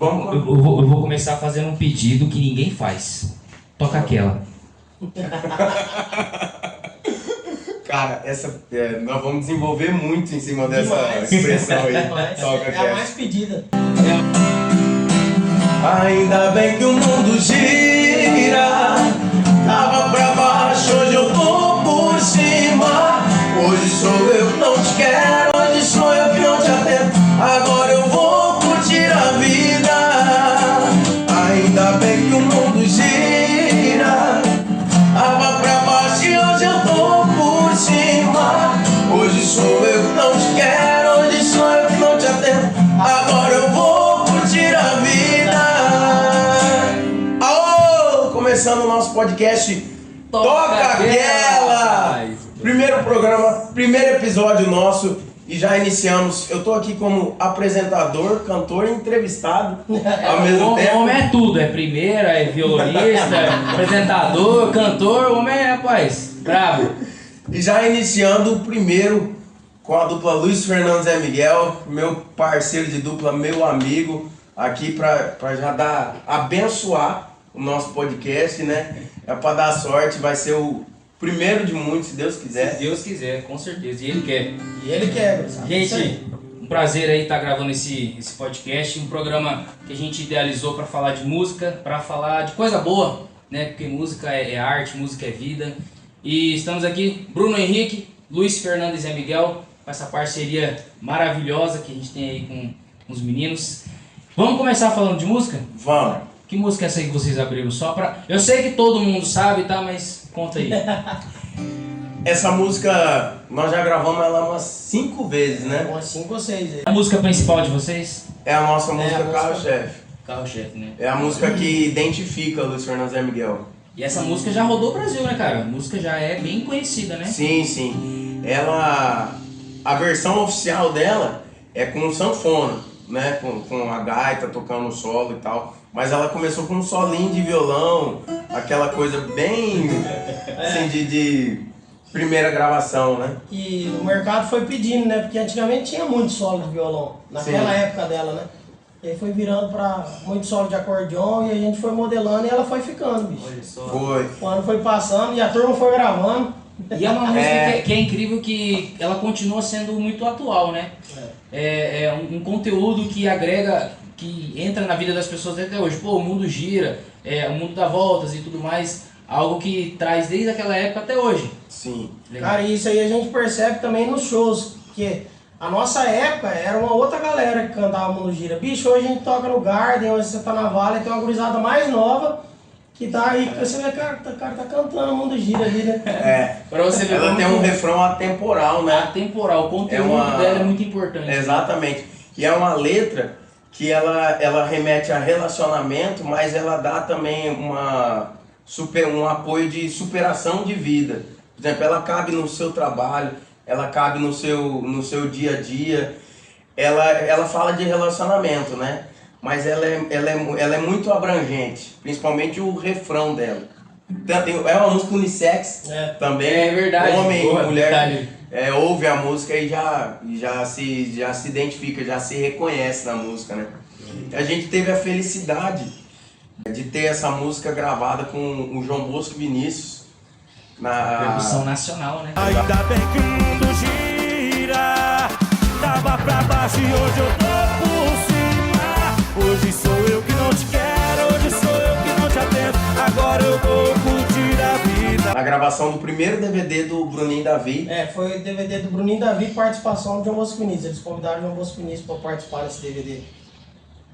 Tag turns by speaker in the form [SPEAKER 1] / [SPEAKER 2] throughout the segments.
[SPEAKER 1] Eu vou começar fazendo um pedido que ninguém faz. Toca aquela.
[SPEAKER 2] Cara, nós vamos desenvolver muito em cima dessa expressão aí. Toca
[SPEAKER 3] É a mais pedida.
[SPEAKER 2] Ainda bem que o mundo gira. Tava pra baixo, hoje eu tô por cima. Hoje sou eu que não te quero, hoje sou eu que não te atendo. Agora eu vou curtir a vida. Ainda bem que o mundo gira. Tava pra baixo e hoje eu tô por cima. Hoje sou eu que não te quero, hoje sou eu que não te atendo. Agora eu vou curtir a vida. Alô! Começando o nosso podcast Toca Aquela! Primeiro programa, primeiro episódio nosso e já iniciamos. Eu tô aqui como apresentador, cantor e entrevistado ao mesmo tempo.
[SPEAKER 1] O homem é tudo, é primeira, é violonista, é apresentador, cantor, o homem é, rapaz, bravo.
[SPEAKER 2] E já iniciando o primeiro com a dupla Luiz Fernando Zé Miguel, meu parceiro de dupla, meu amigo, aqui pra já abençoar o nosso podcast, né? É pra dar sorte, vai ser o primeiro de muitos, se Deus quiser.
[SPEAKER 1] Se Deus quiser, com certeza, e Ele quer.
[SPEAKER 3] E ele quebra, sabe?
[SPEAKER 1] Gente, um prazer aí estar gravando esse podcast, um programa que a gente idealizou para falar de música, para falar de coisa boa, né? Porque música é arte, música é vida. E estamos aqui, Bruno Henrique, Luiz Fernando e Zé Miguel, com essa parceria maravilhosa que a gente tem aí com os meninos. Vamos começar falando de música?
[SPEAKER 2] Vamos.
[SPEAKER 1] Que música é essa aí que vocês abriram só pra... Eu sei que todo mundo sabe, tá? Mas conta aí.
[SPEAKER 2] Essa música, nós já gravamos ela umas 5 vezes, né?
[SPEAKER 3] Umas 5 ou 6 aí.
[SPEAKER 1] A música principal de vocês?
[SPEAKER 2] É a nossa música
[SPEAKER 3] a música-
[SPEAKER 2] carro-chefe.
[SPEAKER 1] Carro-chefe, né?
[SPEAKER 2] É a música que identifica Luiz Fernando Zé Miguel.
[SPEAKER 1] E essa música já rodou o Brasil, né, cara? A música já é bem conhecida, né?
[SPEAKER 2] Sim, sim. A versão oficial dela é com sanfona, né? Com a gaita tocando o solo e tal. Mas ela começou com um solinho de violão, aquela coisa bem assim de primeira gravação, né?
[SPEAKER 3] E o mercado foi pedindo, né? Porque antigamente tinha muito solo de violão, naquela
[SPEAKER 2] Sim.
[SPEAKER 3] época dela, né? E aí foi virando pra muito solo de acordeon e a gente foi modelando e ela foi ficando, bicho.
[SPEAKER 1] Olha só.
[SPEAKER 2] Foi.
[SPEAKER 3] O ano foi passando e a turma foi gravando.
[SPEAKER 1] E é uma música
[SPEAKER 2] É.
[SPEAKER 1] que é incrível, que ela continua sendo muito atual, né? É um conteúdo que agrega, que entra na vida das pessoas até hoje. Pô, o mundo gira, o mundo dá voltas e tudo mais. Algo que traz desde aquela época até hoje.
[SPEAKER 2] Sim.
[SPEAKER 1] Legal.
[SPEAKER 3] Cara, e isso aí a gente percebe também nos shows, porque a nossa época era uma outra galera que cantava Mundo Gira. Bicho, hoje a gente toca no Garden, hoje você tá na Vale, tem uma gurizada mais nova que tá aí, que você vê, cara, o cara tá cantando Mundo Gira ali, né?
[SPEAKER 2] É.
[SPEAKER 1] Pra você ver
[SPEAKER 2] Ela
[SPEAKER 1] como
[SPEAKER 2] tem um refrão atemporal, né?
[SPEAKER 1] atemporal, o conteúdo
[SPEAKER 2] uma-
[SPEAKER 1] dela é muito importante.
[SPEAKER 2] Exatamente. E é uma letra que ela remete a relacionamento, mas ela dá também um apoio de superação de vida. Por exemplo, ela cabe no seu trabalho, ela cabe no seu dia a dia. Ela fala de relacionamento, né? Mas ela é muito abrangente, principalmente o refrão dela. É uma música unissex também.
[SPEAKER 1] É verdade.
[SPEAKER 2] Homem
[SPEAKER 1] Boa,
[SPEAKER 2] e mulher
[SPEAKER 1] detalhe.
[SPEAKER 2] ouve a música e já se identifica, já se reconhece na música, né? A gente teve a felicidade de ter essa música gravada com o João Bosco Vinícius.
[SPEAKER 1] Produção nacional, né?
[SPEAKER 4] Ainda bem que o mundo gira. Tava pra baixo e hoje eu tô por cima. Hoje sou eu que não te quero, hoje sou eu que não te atendo. Agora eu vou curtir a vida.
[SPEAKER 2] Na gravação do primeiro DVD do Bruninho Davi.
[SPEAKER 3] Foi o DVD do Bruninho Davi, participação do João Bosco Vinícius. Eles convidaram o João Bosco Vinícius pra participar desse DVD.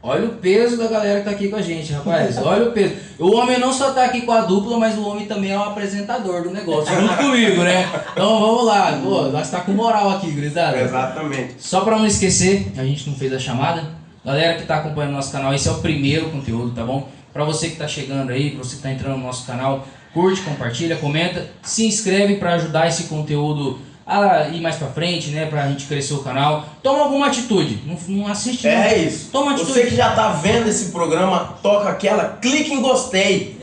[SPEAKER 1] Olha o peso da galera que tá aqui com a gente, rapaz. Olha o peso. O homem não só tá aqui com a dupla, mas o homem também é o apresentador do negócio, junto comigo, né? Então vamos lá. Pô, nós tá com moral aqui, gurizada.
[SPEAKER 2] Exatamente.
[SPEAKER 1] Só pra não esquecer, a gente não fez a chamada. Galera que tá acompanhando o nosso canal, esse é o primeiro conteúdo, tá bom? Pra você que tá chegando aí, pra você que tá entrando no nosso canal, curte, compartilha, comenta, se inscreve pra ajudar esse conteúdo a ir mais pra frente, né? Pra gente crescer o canal. Toma alguma atitude. Não assiste não.
[SPEAKER 2] É isso.
[SPEAKER 1] Toma atitude.
[SPEAKER 2] Você que já tá vendo esse programa, toca aquela, clique em gostei.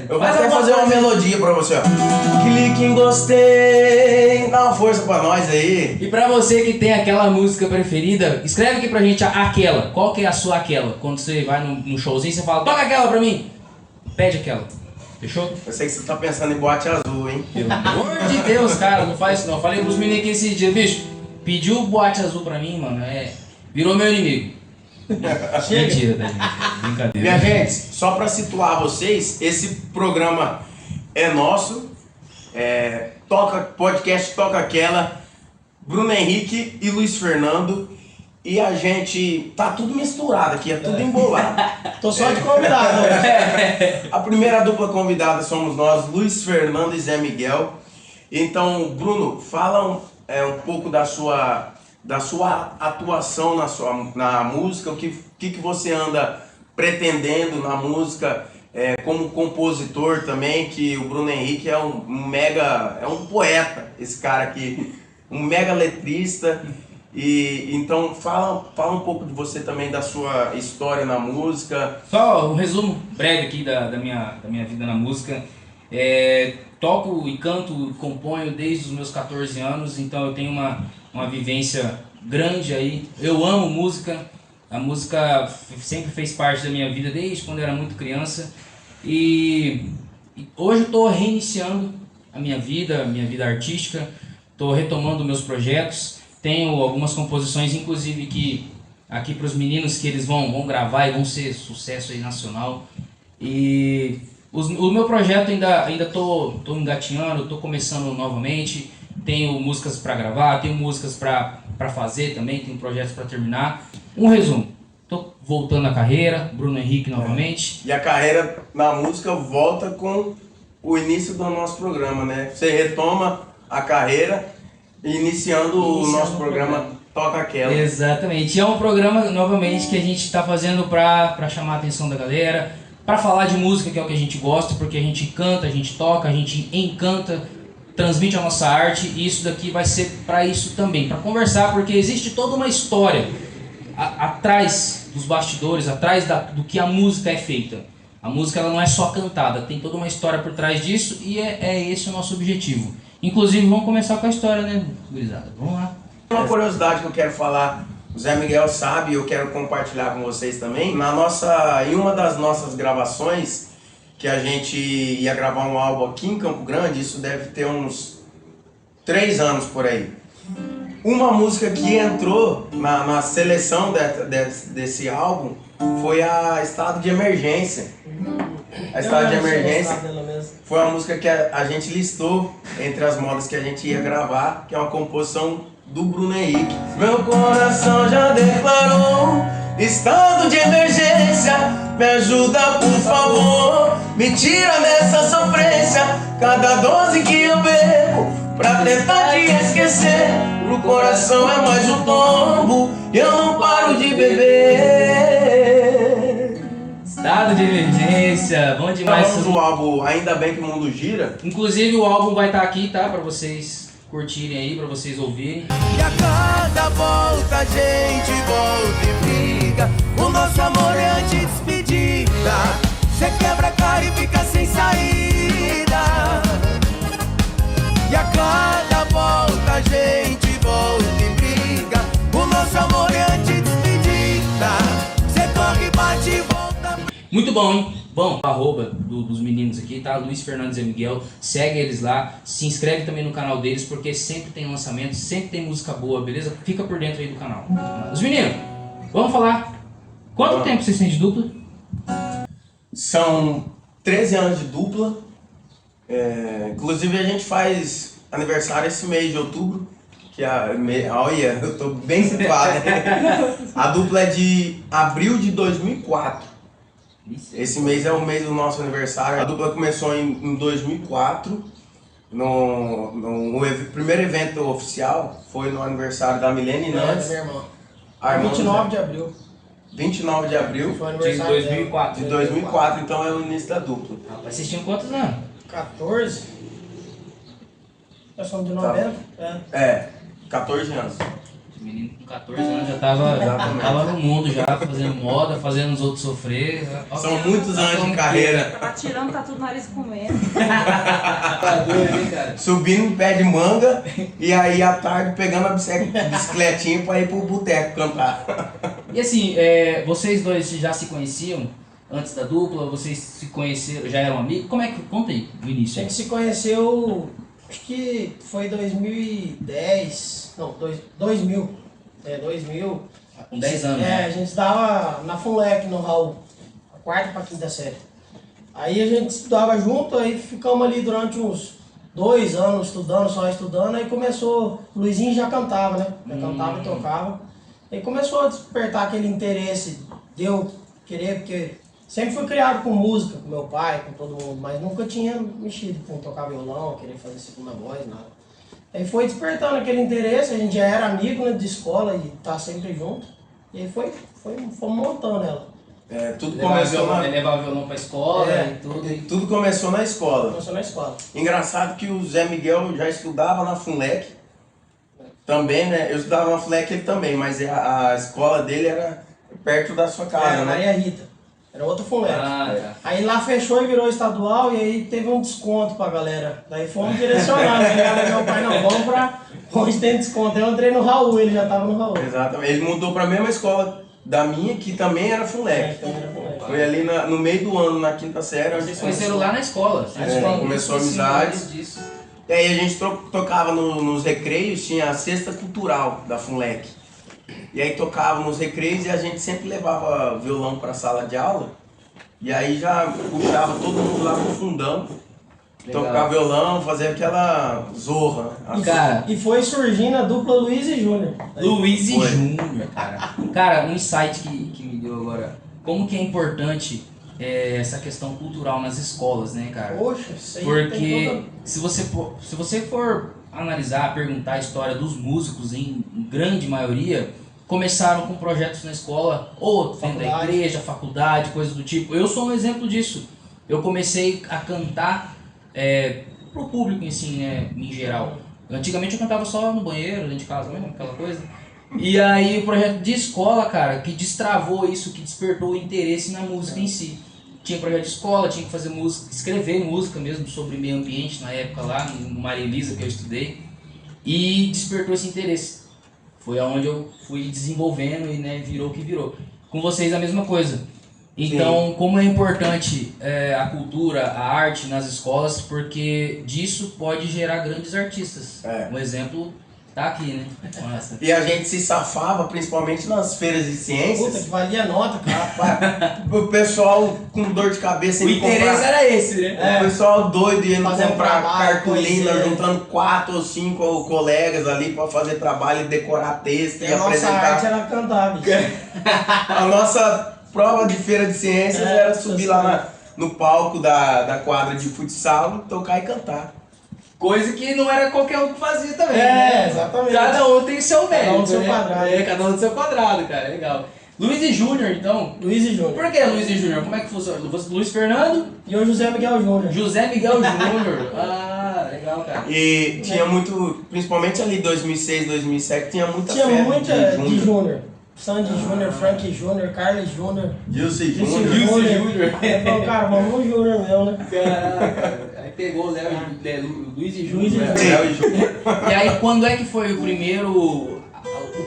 [SPEAKER 2] Eu vou
[SPEAKER 1] Faz
[SPEAKER 2] até
[SPEAKER 1] alguma
[SPEAKER 2] fazer uma
[SPEAKER 1] coisa.
[SPEAKER 2] melodia pra você, ó. Clique em gostei. Dá uma força pra nós aí.
[SPEAKER 1] E pra você que tem aquela música preferida, escreve aqui pra gente aquela. Qual que é a sua aquela? Quando você vai no showzinho, você fala, toca aquela pra mim. Pede aquela. Fechou?
[SPEAKER 2] Eu sei que você tá pensando em boate azul, hein?
[SPEAKER 1] Pelo amor de Deus, cara, não faz isso não. Falei pros meninos aqui esse dia, bicho, pediu boate azul pra mim, mano, virou meu inimigo. Mentira, tá, gente? Brincadeira.
[SPEAKER 2] Minha gente, só pra situar vocês, esse programa é nosso. Podcast Toca Aquela, Bruno Henrique e Luiz Fernando. E a gente tá tudo misturado aqui, é tudo embolado.
[SPEAKER 3] Tô só de convidado.
[SPEAKER 2] A primeira dupla convidada somos nós, Luiz Fernando e Zé Miguel. Então, Bruno, fala um pouco da sua atuação na música, o que você anda pretendendo na música, como compositor também, que o Bruno Henrique é um poeta, esse cara aqui, um mega letrista. E então fala um pouco de você também, da sua história na música.
[SPEAKER 1] Só um resumo breve aqui da minha vida na música. Toco e canto, componho desde os meus 14 anos, então eu tenho uma vivência grande aí. Eu amo música, a música sempre fez parte da minha vida desde quando eu era muito criança. E hoje eu estou reiniciando a minha vida artística, estou retomando meus projetos. Tenho algumas composições, inclusive, que aqui para os meninos, que eles vão gravar e vão ser sucesso aí nacional. E o meu projeto ainda tô engatinhando, tô começando novamente. Tenho músicas para gravar, tenho músicas para fazer também, tenho projetos para terminar. Um resumo, tô voltando à carreira, Bruno Henrique novamente.
[SPEAKER 2] E a carreira na música volta com o início do nosso programa, né? Você retoma a carreira iniciando o nosso programa Toca Aquela.
[SPEAKER 1] Exatamente, e é um programa novamente que a gente está fazendo para chamar a atenção da galera, para falar de música, que é o que a gente gosta, porque a gente canta, a gente toca, a gente encanta, transmite a nossa arte, e isso daqui vai ser para isso também, para conversar, porque existe toda uma história atrás dos bastidores, atrás do que a música é feita. A música ela não é só cantada, tem toda uma história por trás disso, e é esse o nosso objetivo. Inclusive, vamos começar com a história, né, gurizada? Vamos lá.
[SPEAKER 2] Uma curiosidade que eu quero falar, o Zé Miguel sabe e eu quero compartilhar com vocês também. Em uma das nossas gravações, que a gente ia gravar um álbum aqui em Campo Grande, isso deve ter uns 3 anos por aí. Uma música que entrou na seleção desse álbum foi a Estado de Emergência. A Estado de Emergência foi uma música que a gente listou entre as modas que a gente ia gravar, que é uma composição do Bruno Henrique. Meu coração já declarou estado de emergência, me ajuda por favor, me tira dessa sofrência, cada dose que eu bebo, pra tentar te esquecer, pro coração é mais um tombo, e eu não paro de beber.
[SPEAKER 1] Estado de emergência, bom demais.
[SPEAKER 2] Nós o álbum Ainda Bem Que o Mundo Gira.
[SPEAKER 1] Inclusive o álbum vai estar aqui, tá? Pra vocês curtirem aí, pra vocês ouvirem.
[SPEAKER 4] E a cada volta a gente volta e briga, o nosso amor é anti-despedida. Cê quebra a cara e fica sem saída. E a cada volta a gente volta e briga, o nosso amor é anti-despedida. Cê corre, bate e volta.
[SPEAKER 1] Muito bom, hein? Bom, arroba dos meninos aqui, tá? Luiz Fernando e Zé Miguel, segue eles lá, se inscreve também no canal deles, porque sempre tem lançamento, sempre tem música boa, beleza? Fica por dentro aí do canal. Os meninos, vamos falar. Quanto tempo vocês têm de dupla?
[SPEAKER 2] São 13 anos de dupla. Inclusive a gente faz aniversário esse mês de outubro. Olha, eu tô bem situado. A dupla é de abril de 2004. Esse mês é o mês do nosso aniversário. A dupla começou em 2004. No primeiro evento oficial foi no aniversário da Milene Nantes.
[SPEAKER 3] Meu irmão.
[SPEAKER 2] 29
[SPEAKER 3] de abril.
[SPEAKER 2] 29 de abril
[SPEAKER 3] Foi o
[SPEAKER 1] De
[SPEAKER 3] aniversário
[SPEAKER 1] 2004.
[SPEAKER 2] de 2004, então é o início da dupla.
[SPEAKER 1] Rapaz, vocês tinham quantos anos?
[SPEAKER 3] 14? Nós somos de 90.
[SPEAKER 2] É, 14 anos.
[SPEAKER 1] O menino com 14 anos já tava no mundo já, fazendo moda, fazendo os outros sofrer.
[SPEAKER 2] São muitos anos de carreira.
[SPEAKER 5] Tá tirando, tá tudo nariz comendo.
[SPEAKER 1] Tá doido, hein, cara?
[SPEAKER 2] Subindo em pé de manga e aí à tarde pegando a bicicletinha pra ir pro boteco cantar.
[SPEAKER 1] E assim, vocês dois já se conheciam antes da dupla? Vocês se conheceram, já eram amigos? Como é que... Conta aí, no
[SPEAKER 3] A
[SPEAKER 1] início.
[SPEAKER 3] gente se conheceu, acho que foi 2010, não, 2000. 2000.
[SPEAKER 1] Com 10 anos,
[SPEAKER 3] É,
[SPEAKER 1] né?
[SPEAKER 3] a gente estava na FUNLEC, no Raul, a quarta pra quinta série. Aí a gente estudava junto, aí ficamos ali durante uns 2 anos estudando, só estudando, aí começou, o Luizinho já cantava, né? Já cantava e tocava. Aí começou a despertar aquele interesse de eu querer, porque sempre fui criado com música, com meu pai, com todo mundo, mas nunca tinha mexido com tocar violão, querer fazer segunda voz, nada. Aí foi despertando aquele interesse, a gente já era amigo, né, de escola e tá sempre junto. E aí fomos montando ela.
[SPEAKER 2] É, tudo
[SPEAKER 1] Levava violão pra escola e tudo.
[SPEAKER 2] Tudo começou na escola.
[SPEAKER 3] Começou na escola.
[SPEAKER 2] Engraçado que o Zé Miguel já estudava na FUNLEC. Também, né? Eu estudava na FUNLEC ele também, mas a escola dele era perto da sua casa,
[SPEAKER 3] Era
[SPEAKER 2] né?
[SPEAKER 3] Maria Rita. Era outro FUNLEC.
[SPEAKER 1] Ah, tá.
[SPEAKER 3] Aí lá fechou e virou estadual e aí teve um desconto pra galera. Daí fomos direcionados, né? Meu pai, não, vamos pra onde tem desconto. Eu entrei no Raul, ele já tava no Raul.
[SPEAKER 2] Exatamente. Ele mudou para a mesma escola da minha, que também era FUNLEC.
[SPEAKER 3] Então era FUNLEC.
[SPEAKER 2] Foi ali no meio do ano, na quinta série. Onde
[SPEAKER 1] Vocês conheceram lá na escola.
[SPEAKER 2] começou a amizade.
[SPEAKER 1] Disso.
[SPEAKER 2] E aí a gente tocava nos recreios, tinha a cesta cultural da FUNLEC. E aí tocava nos recreios e a gente sempre levava violão para a sala de aula. E aí já puxava todo mundo lá pro fundão.
[SPEAKER 1] Legal.
[SPEAKER 2] Tocar violão, fazer aquela zorra.
[SPEAKER 1] Cara,
[SPEAKER 3] E foi surgindo a dupla Luiz e Júnior.
[SPEAKER 1] Luiz e
[SPEAKER 2] Foi.
[SPEAKER 1] Júnior, cara. Cara, um insight que me deu agora. Como que é importante essa questão cultural nas escolas, né, cara?
[SPEAKER 3] Poxa, isso aí tem
[SPEAKER 1] Porque
[SPEAKER 3] toda...
[SPEAKER 1] se você for analisar, perguntar a história dos músicos, em grande maioria, começaram com projetos na escola, ou dentro da
[SPEAKER 3] Faculdade.
[SPEAKER 1] igreja, faculdade, coisas do tipo. Eu sou um exemplo disso. Eu comecei a cantar pro público em si, né, em geral. Antigamente eu cantava só no banheiro, dentro de casa mesmo, aquela coisa. E aí o projeto de escola, cara, que destravou isso, que despertou o interesse na música em si. Tinha projeto de escola, tinha que fazer música, escrever música mesmo sobre meio ambiente na época lá, no Maria Elisa que eu estudei. E despertou esse interesse. Foi aonde eu fui desenvolvendo e, né, virou o que virou. Com vocês a mesma coisa. Então, como é importante a cultura, a arte nas escolas, porque disso pode gerar grandes artistas. Um exemplo tá aqui, né? Nossa.
[SPEAKER 2] E a gente se safava, principalmente nas feiras de
[SPEAKER 3] Puta,
[SPEAKER 2] ciências.
[SPEAKER 3] que valia nota, cara.
[SPEAKER 2] O pessoal com dor de cabeça
[SPEAKER 1] O
[SPEAKER 2] indo
[SPEAKER 1] interesse
[SPEAKER 2] comprar.
[SPEAKER 1] era esse, né?
[SPEAKER 2] O pessoal doido indo
[SPEAKER 3] Fazendo
[SPEAKER 2] comprar
[SPEAKER 3] trabalho,
[SPEAKER 2] cartolina,
[SPEAKER 3] poesia.
[SPEAKER 2] juntando 4 ou 5 colegas ali pra fazer trabalho e decorar texto e
[SPEAKER 3] E a nossa
[SPEAKER 2] apresentar.
[SPEAKER 3] arte era cantar, bicho.
[SPEAKER 2] A nossa prova de feira de ciências era subir lá no palco da quadra de futsal, tocar e cantar.
[SPEAKER 1] Coisa que não era qualquer um que fazia também, né?
[SPEAKER 3] Exatamente.
[SPEAKER 1] Cada um tem seu mérito,
[SPEAKER 3] um do seu
[SPEAKER 1] né?
[SPEAKER 3] quadrado.
[SPEAKER 1] Cada um do seu quadrado, cara. Legal. Luiz e Júnior, então.
[SPEAKER 3] Luiz e Júnior.
[SPEAKER 1] Por que Luiz e Júnior? Como é que funciona? Luiz Fernando,
[SPEAKER 3] E o José Miguel Júnior.
[SPEAKER 1] José Miguel Júnior. Ah, legal, cara.
[SPEAKER 2] E tinha muito, principalmente ali 2006, 2007, tinha muita
[SPEAKER 3] Tinha
[SPEAKER 2] festa
[SPEAKER 3] muita
[SPEAKER 2] de
[SPEAKER 3] de
[SPEAKER 2] junho.
[SPEAKER 3] Júnior. Sandy Júnior, Frank Júnior, Carlos Júnior.
[SPEAKER 2] Gilson
[SPEAKER 3] Gilson
[SPEAKER 2] Júnior.
[SPEAKER 1] Gilson
[SPEAKER 3] Júnior.
[SPEAKER 1] Júnior.
[SPEAKER 3] Aí falou, cara, vamos no Júnior mesmo, né?
[SPEAKER 1] Caraca, aí pegou o Léo, Luiz e
[SPEAKER 3] Luiz e
[SPEAKER 1] Júnior.
[SPEAKER 2] Léo e Júnior.
[SPEAKER 1] E aí, quando é que foi o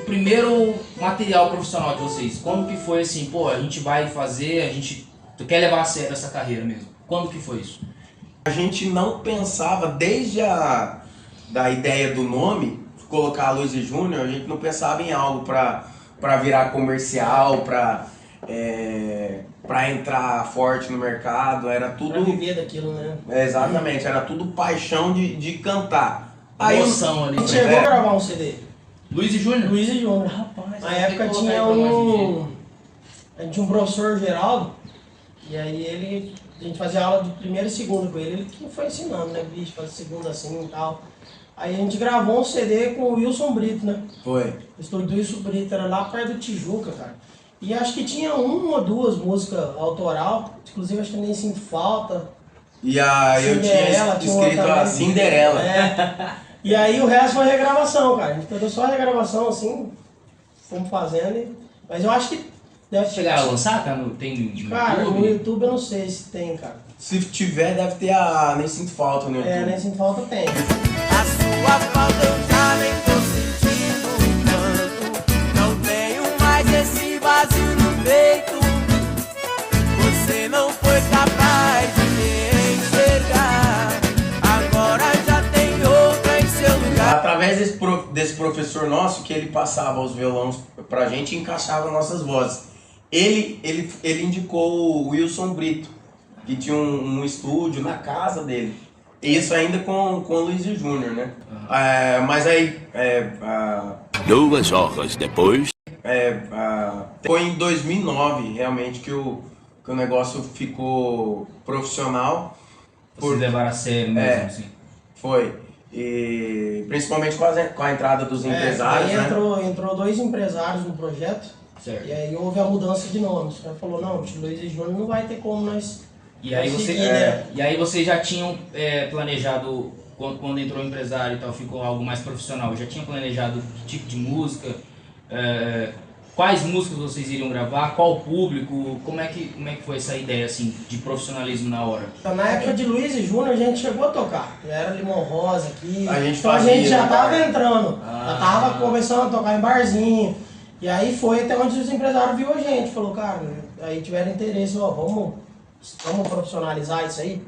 [SPEAKER 1] primeiro material profissional de vocês? Quando que foi assim, pô, a gente vai fazer, tu quer levar a sério essa carreira mesmo? Quando que foi isso?
[SPEAKER 2] A gente não pensava, desde da ideia do nome, colocar Luiz e Júnior, a gente não pensava em algo para virar comercial, para entrar forte no mercado, era
[SPEAKER 3] Pra
[SPEAKER 2] tudo...
[SPEAKER 3] viver daquilo, né?
[SPEAKER 2] Exatamente, era tudo paixão de cantar.
[SPEAKER 1] Emoção ali.
[SPEAKER 3] A gente chegou a gravar um CD.
[SPEAKER 1] Luiz e Júnior?
[SPEAKER 3] Luiz e Júnior.
[SPEAKER 1] Rapaz,
[SPEAKER 3] Na época tinha a gente tinha um professor Geraldo, e aí a gente fazia aula de primeira e segunda com ele que foi ensinando, né, bicho, fazer segunda assim e tal. Aí a gente gravou um CD com o Wilson Brito, né?
[SPEAKER 2] Foi.
[SPEAKER 3] O estúdio do Wilson Brito era lá perto do Tijuca, cara. E acho que tinha uma ou duas músicas autoral, inclusive acho que Nem Sinto Falta.
[SPEAKER 2] E eu tinha
[SPEAKER 3] Cinderela, tinha uma
[SPEAKER 2] escrito a
[SPEAKER 3] também.
[SPEAKER 2] Cinderela.
[SPEAKER 3] É. E aí o resto foi regravação, cara. A gente pegou só a regravação, assim, fomos fazendo. Mas eu acho que deve
[SPEAKER 1] Chegaram a lançar? Tá tem no
[SPEAKER 3] Cara,
[SPEAKER 1] YouTube?
[SPEAKER 3] no YouTube eu não sei se tem, cara.
[SPEAKER 2] Se tiver, deve ter a Nem Sinto Falta no YouTube.
[SPEAKER 3] Nem sinto falta, tem.
[SPEAKER 6] A sua falta eu já nem tô sentindo tanto. Não tenho mais esse vazio no peito. Você não foi capaz de me enxergar. Agora já tem outra em seu lugar.
[SPEAKER 2] Através desse professor nosso, que ele passava os violões pra gente e encaixava nossas vozes. Ele indicou o Wilson Brito, que tinha um estúdio na casa dele. Isso ainda com o Luiz Júnior, né? Mas aí...
[SPEAKER 7] 2 horas depois...
[SPEAKER 2] foi em 2009, realmente, que o negócio ficou profissional.
[SPEAKER 1] Vocês levaram a sério mesmo, assim.
[SPEAKER 2] Foi. E principalmente com a entrada dos empresários,
[SPEAKER 3] aí
[SPEAKER 2] né?
[SPEAKER 3] entrou 2 empresários no projeto.
[SPEAKER 1] Certo.
[SPEAKER 3] E aí houve a mudança de nome. Os caras falaram, não, o Luiz Júnior não vai ter como nós...
[SPEAKER 1] E aí,
[SPEAKER 3] seguir, né?
[SPEAKER 1] e aí vocês já tinham planejado, quando entrou o empresário e tal, ficou algo mais profissional, já tinham planejado que tipo de música, quais músicas vocês iriam gravar, qual público, como é que foi essa ideia assim, de profissionalismo na hora?
[SPEAKER 3] Na época de Luiz e Júnior a gente chegou a tocar. Já era Limão Rosa aqui.
[SPEAKER 2] A gente
[SPEAKER 3] então
[SPEAKER 2] fazia,
[SPEAKER 3] a gente já
[SPEAKER 2] né,
[SPEAKER 3] tava
[SPEAKER 2] cara?
[SPEAKER 3] entrando. Já tava começando a tocar em barzinho. E aí foi até onde os empresários viu a gente. Falou, cara, aí tiveram interesse, ó, vamos profissionalizar isso aí.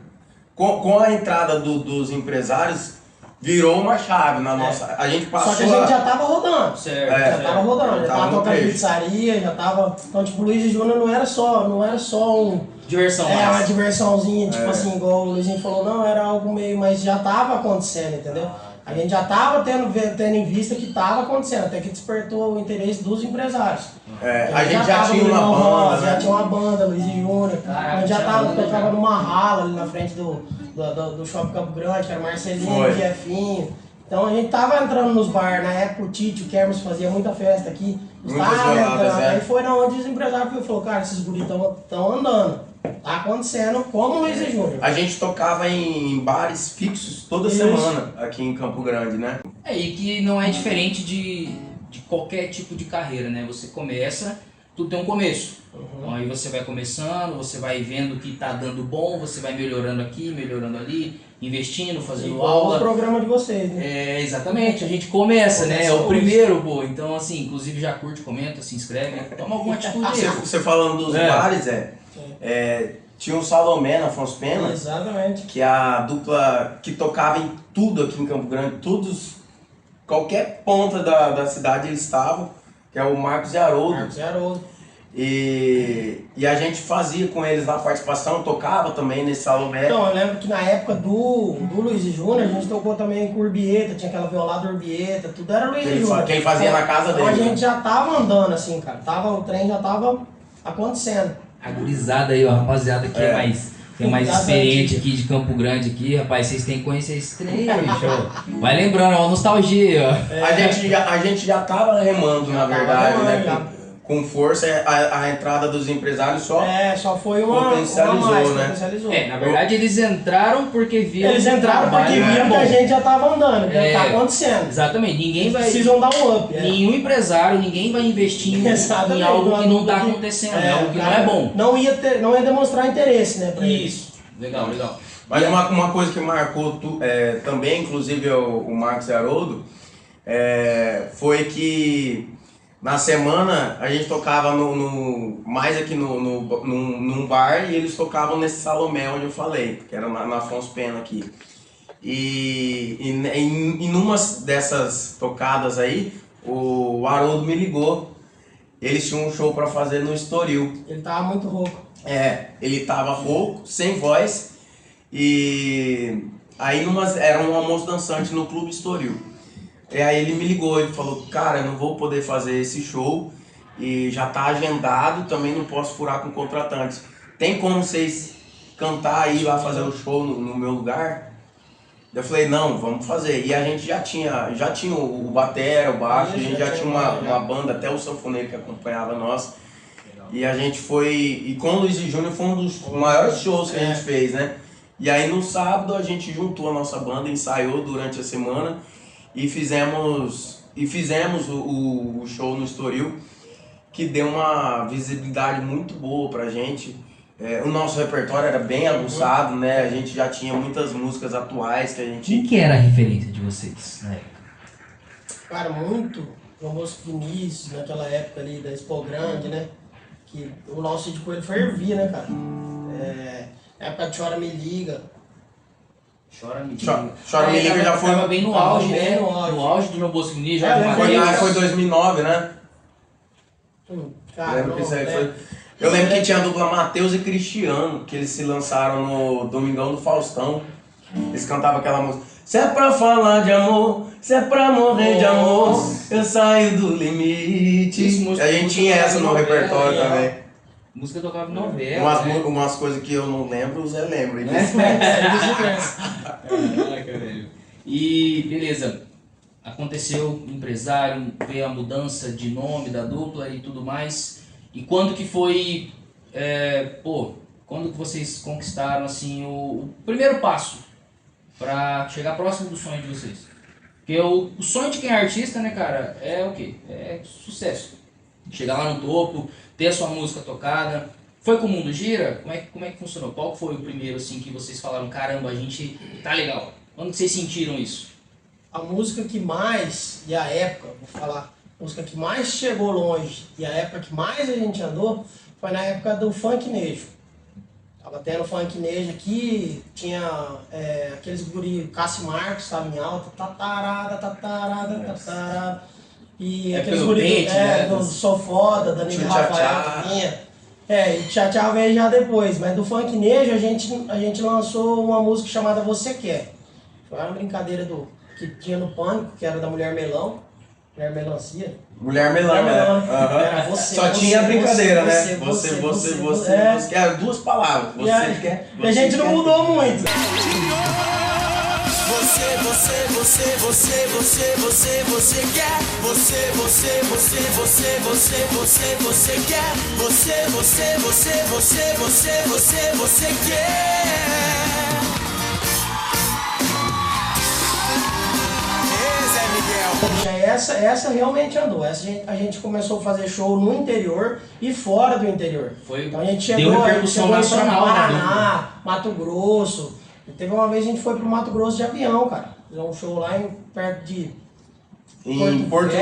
[SPEAKER 2] Com a entrada dos empresários, virou uma chave na nossa... A gente passou...
[SPEAKER 3] Só que a gente já tava rodando.
[SPEAKER 1] Certo,
[SPEAKER 3] Já tava rodando, já tava
[SPEAKER 2] no
[SPEAKER 3] tocando
[SPEAKER 2] trecho.
[SPEAKER 3] pizzaria, já tava... Então, tipo, o Luiz e Júnior não era só um...
[SPEAKER 1] Diversão
[SPEAKER 3] uma
[SPEAKER 1] mais.
[SPEAKER 3] diversãozinha, tipo assim, igual o Luizinho falou, não, era algo meio... Mas já tava acontecendo, entendeu? A gente já tava tendo em vista que tava acontecendo, até que despertou o interesse dos empresários.
[SPEAKER 2] A gente já tinha uma banda, né?
[SPEAKER 3] Já tinha uma banda, Luiz e Júnior. A gente já tocava numa rala ali na frente do Shopping Campo Grande, que era Marcelinho,
[SPEAKER 2] Foi.
[SPEAKER 3] Jefinho. Então a gente tava entrando nos bar, na época o Tite, o Kermes fazia muita festa aqui.
[SPEAKER 2] Muitas
[SPEAKER 3] Tava
[SPEAKER 2] veladas,
[SPEAKER 3] entrando.
[SPEAKER 2] é.
[SPEAKER 3] Aí foi na onde os empresários falaram, cara, esses guris estão andando. Tá acontecendo como o Luiz e Júnior.
[SPEAKER 2] A gente tocava em bares fixos toda
[SPEAKER 3] Isso.
[SPEAKER 2] semana aqui em Campo Grande, né?
[SPEAKER 1] E que não é diferente de qualquer tipo de carreira, né? Você começa, tudo tem um começo. Então aí você vai começando, você vai vendo que tá dando bom, você vai melhorando aqui, melhorando ali, investindo, fazendo
[SPEAKER 3] Igual
[SPEAKER 1] aula.
[SPEAKER 3] o programa de vocês, né?
[SPEAKER 1] Exatamente, a gente começa, né? É o
[SPEAKER 3] hoje.
[SPEAKER 1] primeiro, pô. Então, assim, inclusive já curte, comenta, se inscreve, toma alguma atitude aí.
[SPEAKER 2] Você falando dos bares, tinha o Salomé na Afonso Pena,
[SPEAKER 3] Exatamente.
[SPEAKER 2] que é a dupla que tocava em tudo aqui em Campo Grande, qualquer ponta da cidade eles estavam, que é o Marcos e Haroldo.
[SPEAKER 3] Marcos e Haroldo.
[SPEAKER 2] E a gente fazia com eles lá a participação, tocava também nesse Salomé.
[SPEAKER 3] Então, eu lembro que na época do Luiz e Júnior, a gente tocou também com o Urbieta, tinha aquela violada Urbieta, tudo era Luiz e Júnior.
[SPEAKER 2] Que ele fazia na casa
[SPEAKER 3] então,
[SPEAKER 2] dele.
[SPEAKER 3] a gente já tava andando assim, cara. O trem já tava acontecendo.
[SPEAKER 1] A gurizada aí, ó, rapaziada que é mais experiente aqui de Campo Grande aqui, rapaz, vocês têm que conhecer esse trem aí, bicho. Vai lembrando, ó, nostalgia, ó.
[SPEAKER 2] A gente já tava remando, na verdade,
[SPEAKER 3] remando,
[SPEAKER 2] né?
[SPEAKER 3] já.
[SPEAKER 2] Com força, a entrada dos empresários
[SPEAKER 3] Só foi uma
[SPEAKER 2] potencializou,
[SPEAKER 3] mais,
[SPEAKER 2] né?
[SPEAKER 3] potencializou.
[SPEAKER 1] Na verdade eles entraram porque viram
[SPEAKER 3] Eles
[SPEAKER 1] que o
[SPEAKER 3] entraram porque
[SPEAKER 1] trabalho era
[SPEAKER 3] viram que
[SPEAKER 1] bom.
[SPEAKER 3] a gente já tava andando, que
[SPEAKER 1] É.
[SPEAKER 3] tá acontecendo.
[SPEAKER 1] Exatamente, ninguém
[SPEAKER 3] Eles
[SPEAKER 1] vai...
[SPEAKER 3] precisam dar um up.
[SPEAKER 1] Nenhum empresário, ninguém vai investir em
[SPEAKER 3] Exatamente,
[SPEAKER 1] algo que não tá
[SPEAKER 3] algo que-
[SPEAKER 1] acontecendo, algo que não é bom.
[SPEAKER 3] Não ia demonstrar interesse, né? Pra eles.
[SPEAKER 1] Isso, legal.
[SPEAKER 2] Mas uma coisa que marcou também, inclusive o Marcos e Haroldo, foi que na semana a gente tocava mais aqui num bar e eles tocavam nesse Salomé onde eu falei, que era na Afonso Pena aqui. E numa dessas tocadas aí, o Haroldo me ligou. Eles tinham um show pra fazer no Estoril.
[SPEAKER 3] Ele tava muito rouco.
[SPEAKER 2] Ele tava rouco, sem voz, e aí era um almoço dançante no Clube Estoril. E aí ele me ligou e falou, cara, eu não vou poder fazer esse show e já tá agendado, também não posso furar com contratantes. Tem como vocês cantar aí lá fazer o show no meu lugar? Eu falei, não, vamos fazer. E a gente já tinha o batera, o baixo, a gente já tinha uma banda, até o sanfoneiro que acompanhava nós. E a gente foi, e com o Luiz e Júnior foi um dos maiores shows que a gente fez, né? E aí no sábado a gente juntou a nossa banda, ensaiou durante a semana e fizemos o show no Estoril, que deu uma visibilidade muito boa pra gente. O nosso repertório era bem aguçado, né? A gente já tinha muitas músicas atuais que a gente...
[SPEAKER 1] Quem que era a referência de vocês na época?
[SPEAKER 3] Cara, muito João Bosco Vinícius, naquela época ali da Expo Grande, né? Que o nosso sítio Coelho fervia, né, cara? Na época de Chora Me Liga.
[SPEAKER 1] Chora Me
[SPEAKER 2] Chora Me Liga já foi...
[SPEAKER 1] Tava bem no auge,
[SPEAKER 3] bem
[SPEAKER 1] né?
[SPEAKER 3] no auge.
[SPEAKER 1] No auge do João Bosco Vinícius, Jorge
[SPEAKER 2] Foi,
[SPEAKER 1] Mateus.
[SPEAKER 2] foi 2009, né?
[SPEAKER 3] Cara,
[SPEAKER 2] Lembro que isso aí
[SPEAKER 3] né?
[SPEAKER 2] foi... Eu lembro que tinha a dupla Matheus e Cristiano, que eles se lançaram no Domingão do Faustão. Eles cantavam aquela música. Se é pra falar de amor, se é pra morrer de amor, eu saio do limite.
[SPEAKER 1] Isso,
[SPEAKER 2] A gente tinha essa no repertório também.
[SPEAKER 1] Música tocava em novela, né?
[SPEAKER 2] Umas coisas que eu não lembro, o Zé lembra.
[SPEAKER 1] Caraca, velho. E beleza, aconteceu empresário, veio a mudança de nome da dupla e tudo mais. E quando que foi, quando que vocês conquistaram assim o primeiro passo pra chegar próximo do sonho de vocês? Porque o sonho de quem é artista, né, cara, é o quê? É sucesso. Chegar lá no topo, ter a sua música tocada. Foi com o Mundo Gira? Como é que funcionou? Qual foi o primeiro assim que vocês falaram, caramba, a gente tá legal? Quando que vocês sentiram isso?
[SPEAKER 3] A música que mais, e a época, vou falar, a música que mais chegou longe e a época que mais a gente andou foi na época do Funknejo. Tava tendo Funknejo aqui, tinha aqueles guri, Cássio Marcos estava em alta, tatarada. E
[SPEAKER 1] Época
[SPEAKER 3] aqueles
[SPEAKER 1] do
[SPEAKER 3] guri
[SPEAKER 1] Pente, né?
[SPEAKER 3] do Sou Foda, Danilo
[SPEAKER 2] Tchá-tchá.
[SPEAKER 3] Rafael que vinha. E Tchá veio já depois, mas do Funknejo a gente lançou uma música chamada Você Quer. Foi uma brincadeira que tinha no Pânico, que era da Mulher Melão. Mulher Melancia.
[SPEAKER 2] Mulher Melão, né? Aham.
[SPEAKER 3] Era você,
[SPEAKER 2] Só
[SPEAKER 3] você,
[SPEAKER 2] tinha a brincadeira,
[SPEAKER 3] você,
[SPEAKER 2] né? Você
[SPEAKER 3] é.
[SPEAKER 2] quer duas palavras.
[SPEAKER 3] E a gente não mudou muito.
[SPEAKER 6] Você quer. Você quer. Você quer. Zé Miguel.
[SPEAKER 3] Essa realmente andou. Essa a gente começou a fazer show no interior e fora do interior. Então a gente
[SPEAKER 1] deu
[SPEAKER 3] chegou,
[SPEAKER 1] repercussão nacional,
[SPEAKER 3] para
[SPEAKER 1] né?
[SPEAKER 3] Paraná, Mato Grosso. E teve uma vez a gente foi pro Mato Grosso de avião, cara. Fizemos um show lá perto de
[SPEAKER 2] Em Porto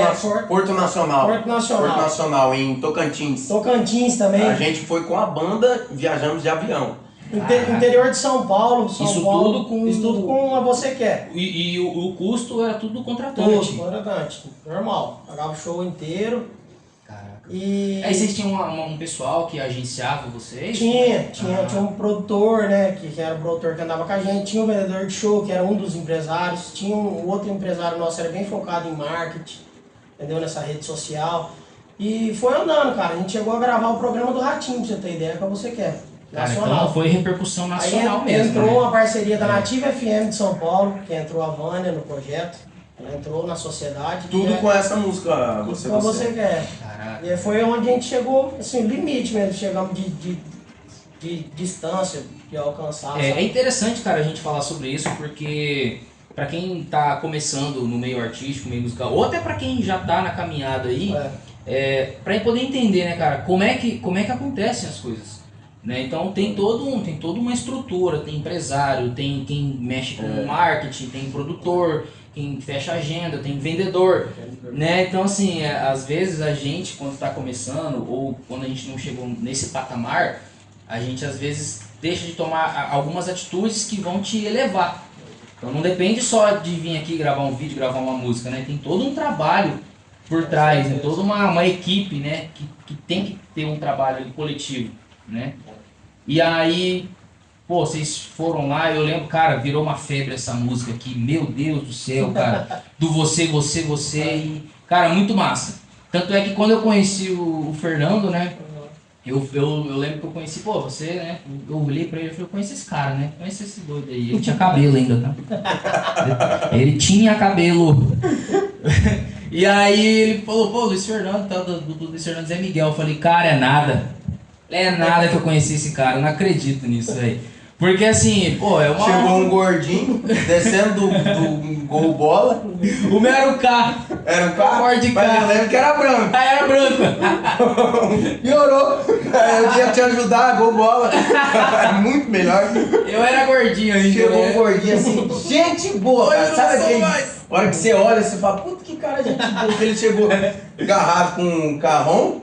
[SPEAKER 2] Nacional.
[SPEAKER 3] Porto Nacional,
[SPEAKER 2] em Tocantins.
[SPEAKER 3] Tocantins também.
[SPEAKER 2] A gente foi com a banda, viajamos de avião.
[SPEAKER 3] Interior de São Paulo.
[SPEAKER 1] Isso tudo
[SPEAKER 3] com a Você Quer.
[SPEAKER 1] E o custo era tudo do contratante.
[SPEAKER 3] Contratante. Normal. Pagava o show inteiro.
[SPEAKER 1] Caraca.
[SPEAKER 3] E
[SPEAKER 1] Aí vocês tinham um pessoal que agenciava vocês?
[SPEAKER 3] tinha um produtor, né, que era o produtor que andava com a gente, tinha um vendedor de show, que era um dos empresários, tinha um outro empresário nosso, era bem focado em marketing, entendeu, nessa rede social. E foi andando, cara, a gente chegou a gravar o programa do Ratinho, pra você ter ideia, que você quer.
[SPEAKER 1] Cara,
[SPEAKER 3] Nacional.
[SPEAKER 1] então foi repercussão nacional
[SPEAKER 3] Aí
[SPEAKER 1] mesmo.
[SPEAKER 3] entrou
[SPEAKER 1] né?
[SPEAKER 3] uma parceria da Nativa FM de São Paulo, que entrou a Vânia no projeto, ela entrou na sociedade.
[SPEAKER 2] Tudo com essa música,
[SPEAKER 3] Você Quer.
[SPEAKER 1] Caraca.
[SPEAKER 3] E foi onde a gente chegou, assim, limite mesmo, chegamos de distância, de alcançar.
[SPEAKER 1] É interessante, cara, a gente falar sobre isso, porque pra quem tá começando no meio artístico, meio musical, ou até pra quem já tá na caminhada aí, pra poder entender, né, cara, como é que acontecem as coisas. Né? Então tem toda uma estrutura, tem empresário, tem quem mexe com marketing, tem produtor, quem fecha agenda, tem vendedor, né? Então assim, às vezes a gente quando está começando ou quando a gente não chegou nesse patamar, a gente às vezes deixa de tomar algumas atitudes que vão te elevar. Então não depende só de vir aqui gravar um vídeo, gravar uma música, né? Tem todo um trabalho por trás, né? Toda uma equipe, né? Que tem que ter um trabalho ali coletivo, né? E aí, pô, vocês foram lá, eu lembro, cara, virou uma febre essa música aqui, meu Deus do céu, cara, do você, e, cara, muito massa. Tanto é que quando eu conheci o Fernando, né, eu lembro que eu conheci, pô, você, né, eu olhei pra ele e falei, eu conheço esse cara, né, conheço esse doido aí, ele tinha cabelo ainda, tá? Ele tinha cabelo. E aí ele falou, pô, Luiz Fernando, tá, do Luiz Fernando Zé Miguel, eu falei, cara, é nada que eu conheci esse cara, eu não acredito nisso, velho. Porque assim, pô, é uma...
[SPEAKER 2] Chegou um gordinho, descendo do gol bola.
[SPEAKER 1] O meu era o carro.
[SPEAKER 2] Era um carro,
[SPEAKER 1] Ford
[SPEAKER 2] mas
[SPEAKER 1] carro.
[SPEAKER 2] eu lembro que era branco.
[SPEAKER 1] Ah, era branco.
[SPEAKER 2] Piorou. Eu ia te ajudar, gol bola. É muito melhor.
[SPEAKER 1] Eu era gordinho ainda.
[SPEAKER 2] Chegou
[SPEAKER 1] né?
[SPEAKER 2] um gordinho assim, gente boa, cara.
[SPEAKER 1] Hoje
[SPEAKER 2] Sabe
[SPEAKER 1] eu não sou
[SPEAKER 2] aquele...
[SPEAKER 1] mais.
[SPEAKER 2] A hora que você olha, você fala, puta que cara gente boa. Porque ele chegou agarrado com um carrão,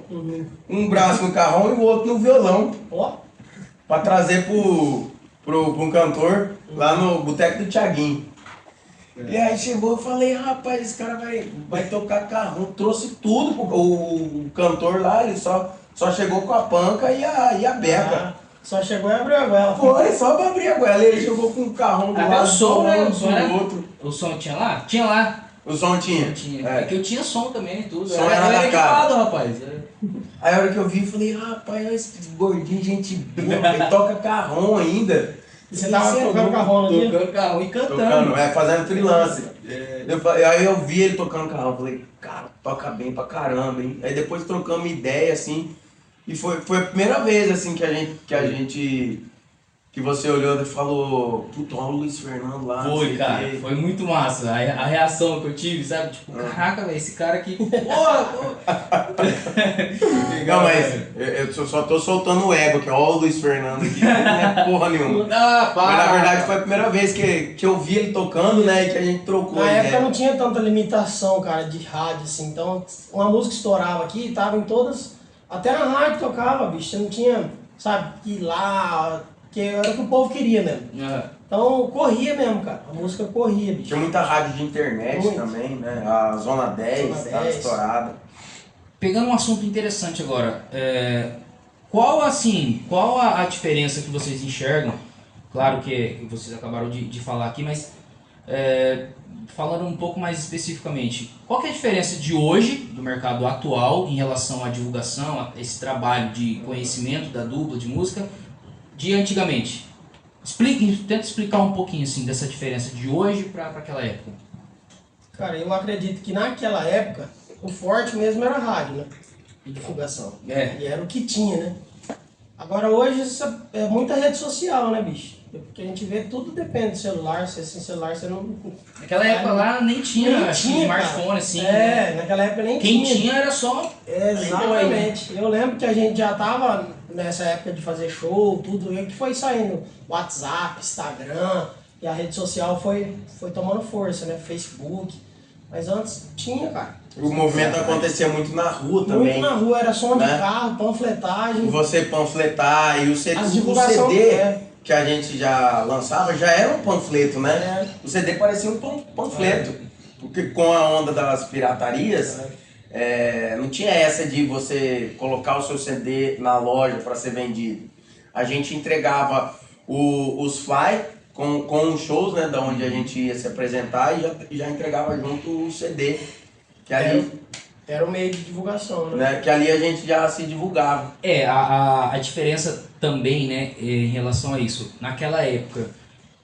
[SPEAKER 2] um braço no carrão e o outro no violão.
[SPEAKER 3] Ó,
[SPEAKER 2] Pra trazer pro um cantor lá no Boteco do Thiaguinho. E aí chegou, eu falei, rapaz, esse cara vai tocar carrão. Trouxe tudo o cantor lá, ele só chegou com a panca e a beca.
[SPEAKER 3] só chegou e abriu a goela.
[SPEAKER 2] Foi, só pra abrir a goela. Ele chegou com um carrão do
[SPEAKER 1] Até
[SPEAKER 2] lado
[SPEAKER 1] o som, né?
[SPEAKER 2] do
[SPEAKER 1] O som era...
[SPEAKER 2] outro.
[SPEAKER 1] O som tinha lá? Tinha lá.
[SPEAKER 2] O som tinha.
[SPEAKER 1] É que eu tinha som também e tudo.
[SPEAKER 2] Som era da
[SPEAKER 1] equipado, rapaz.
[SPEAKER 2] Aí a hora que eu vi, eu falei, rapaz, olha esse gordinho, gente boa, ele toca carrão ainda.
[SPEAKER 3] Você tava tocando carrão no dia?
[SPEAKER 1] Tocando carro e cantando.
[SPEAKER 2] Tocando, fazendo freelance. Aí eu vi ele tocando carrão, falei, cara, toca bem pra caramba, hein? Aí depois trocamos ideia, assim, e foi a primeira vez, assim, que você olhou e falou, puta, olha o Luiz Fernando lá. não sei
[SPEAKER 1] Foi,
[SPEAKER 2] o
[SPEAKER 1] cara,
[SPEAKER 2] quê.
[SPEAKER 1] foi muito massa. A reação que eu tive, sabe? Tipo, caraca, velho, esse cara aqui. Porra!
[SPEAKER 2] Não, mas eu só tô soltando o ego aqui, ó, o Luiz Fernando aqui, não é porra nenhuma.
[SPEAKER 1] Ah, para.
[SPEAKER 2] Mas na verdade foi a primeira vez que eu vi ele tocando, né, e que a gente trocou
[SPEAKER 3] Na época
[SPEAKER 2] ideia.
[SPEAKER 3] não tinha tanta limitação, cara, de rádio, assim. Então, uma música estourava aqui, tava em todas... Até na rádio tocava, bicho. Você não tinha, sabe, que ir lá... Que era o que o povo queria mesmo. Então, corria mesmo, cara. A música corria, bicho.
[SPEAKER 2] Tinha muita rádio de internet
[SPEAKER 3] Muito.
[SPEAKER 2] também, né, a Zona 10
[SPEAKER 3] Zona
[SPEAKER 2] tava
[SPEAKER 3] 10.
[SPEAKER 2] estourada.
[SPEAKER 1] Pegando um assunto interessante agora, qual a diferença que vocês enxergam? Claro que vocês acabaram de falar aqui, mas falando um pouco mais especificamente, qual que é a diferença de hoje, do mercado atual, em relação à divulgação, a esse trabalho de conhecimento da dupla de música, de antigamente? Tenta explicar um pouquinho assim dessa diferença de hoje para aquela época. Cara,
[SPEAKER 3] eu acredito que naquela época, o forte mesmo era a rádio, né? E divulgação. E era o que tinha, né? Agora hoje é muita rede social, né, bicho? Porque a gente vê tudo depende do celular, se é sem celular você não...
[SPEAKER 1] Naquela época lá nem tinha smartphone,
[SPEAKER 3] cara.
[SPEAKER 1] assim.
[SPEAKER 3] Naquela época nem
[SPEAKER 1] Quem
[SPEAKER 3] tinha.
[SPEAKER 1] tinha era só...
[SPEAKER 3] Exatamente. Eu lembro que a gente já tava nessa época de fazer show, tudo, que foi saindo WhatsApp, Instagram, e a rede social foi tomando força, né? Facebook. Mas antes tinha, cara.
[SPEAKER 2] O movimento acontecia muito na rua também.
[SPEAKER 3] Muito na rua, era som de
[SPEAKER 2] né?
[SPEAKER 3] carro, panfletagem.
[SPEAKER 2] Você panfletar e o CD,
[SPEAKER 3] As divulgação,
[SPEAKER 2] que a gente já lançava já era um panfleto, né? O CD parecia um panfleto. Porque com a onda das piratarias, não tinha essa de você colocar o seu CD na loja para ser vendido. A gente entregava os fly com os shows, né, da onde a gente ia se apresentar e já entregava junto o CD. Que ali,
[SPEAKER 3] era o meio de divulgação, né?
[SPEAKER 2] Que ali a gente já se divulgava.
[SPEAKER 1] A diferença também, né, em relação a isso, naquela época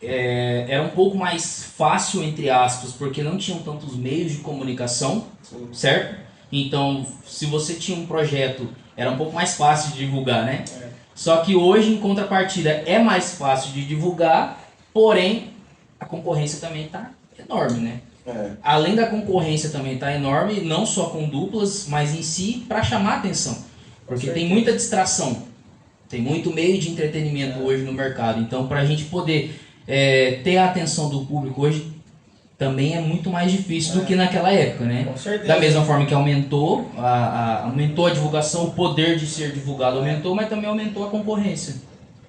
[SPEAKER 1] era um pouco mais fácil, entre aspas, porque não tinham tantos meios de comunicação, certo? Então, se você tinha um projeto, era um pouco mais fácil de divulgar, né? Só que hoje, em contrapartida, é mais fácil de divulgar, porém, a concorrência também tá enorme, né? Além da concorrência também tá enorme, não só com duplas, mas em si para chamar atenção. Porque tem muita distração, tem muito meio de entretenimento hoje no mercado. Então, para a gente poder ter a atenção do público hoje, também é muito mais difícil do que naquela época, né?
[SPEAKER 3] Com certeza.
[SPEAKER 1] Da mesma forma que aumentou a divulgação, o poder de ser divulgado aumentou, mas também aumentou a concorrência,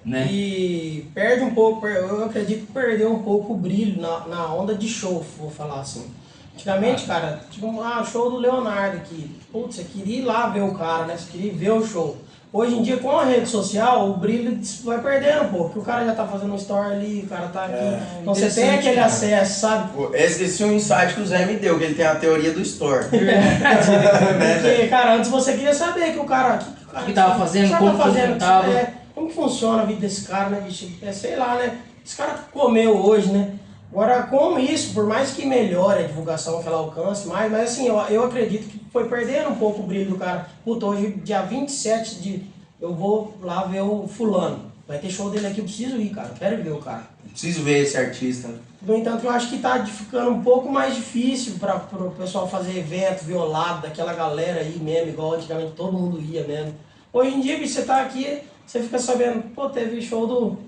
[SPEAKER 1] né?
[SPEAKER 3] E perde um pouco, eu acredito que perdeu um pouco o brilho na onda de show, vou falar assim. Antigamente, cara, tipo, show do Leonardo aqui. Putz, você queria ir lá ver o cara, né? Você queria ver o show. Hoje em dia, com a rede social, o brilho vai perdendo um pouco, porque o cara já tá fazendo um story ali, o cara tá aqui. Então você tem aquele acesso, sabe?
[SPEAKER 2] Esse é um insight que o Zé me deu, que ele tem a teoria do store.
[SPEAKER 3] Porque, cara, antes você queria saber que o cara...
[SPEAKER 1] O que tava fazendo, como que tava.
[SPEAKER 3] Como que funciona a vida desse cara, né, bicho? Sei lá, né? Esse cara comeu hoje, né? Agora, com isso, por mais que melhore a divulgação que ela alcance mais, mas assim, eu acredito que foi perdendo um pouco o brilho do cara. Puta, hoje, dia 27 eu vou lá ver o fulano. vai ter show dele aqui, eu preciso ir, cara. Quero ver o cara.
[SPEAKER 2] Preciso ver esse artista.
[SPEAKER 3] No entanto, eu acho que tá ficando um pouco mais difícil para o pessoal fazer evento violado, daquela galera aí mesmo, igual antigamente todo mundo ia mesmo. Hoje em dia, bicho, você tá aqui, você fica sabendo, pô, teve show do,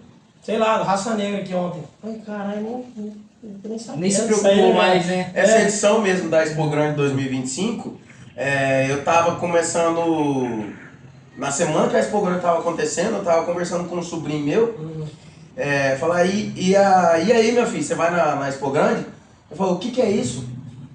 [SPEAKER 3] sei lá, do Raça Negra aqui ontem. Ai, caralho, nem sabia.
[SPEAKER 1] Nem se preocupou mais, né?
[SPEAKER 2] Essa edição mesmo da Expo Grande 2025, eu tava começando... Na semana que a Expo Grande tava acontecendo, eu tava conversando com um sobrinho meu. Falar, e aí, meu filho, você vai na Expo Grande? Eu falo, o que é isso?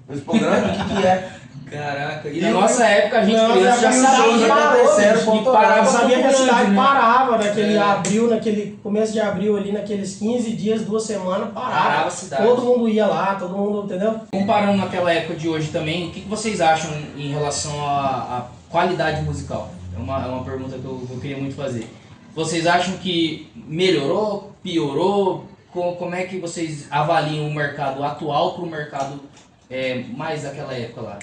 [SPEAKER 2] Expo Grande, o que é?
[SPEAKER 1] Caraca, e na nossa época a gente
[SPEAKER 3] Não,
[SPEAKER 1] criança já sabia,
[SPEAKER 3] parou,
[SPEAKER 1] parava
[SPEAKER 3] sabia que a cidade
[SPEAKER 1] né?
[SPEAKER 3] parava naquele abril, naquele começo de abril ali, naqueles 15 dias, 2 semanas,
[SPEAKER 1] Parava a cidade.
[SPEAKER 3] Todo mundo ia lá, todo mundo, entendeu?
[SPEAKER 1] Comparando naquela época de hoje também, o que vocês acham em relação à qualidade musical? É uma pergunta que eu queria muito fazer. Vocês acham que melhorou, piorou? Como é que vocês avaliam o mercado atual para o mercado mais daquela época lá?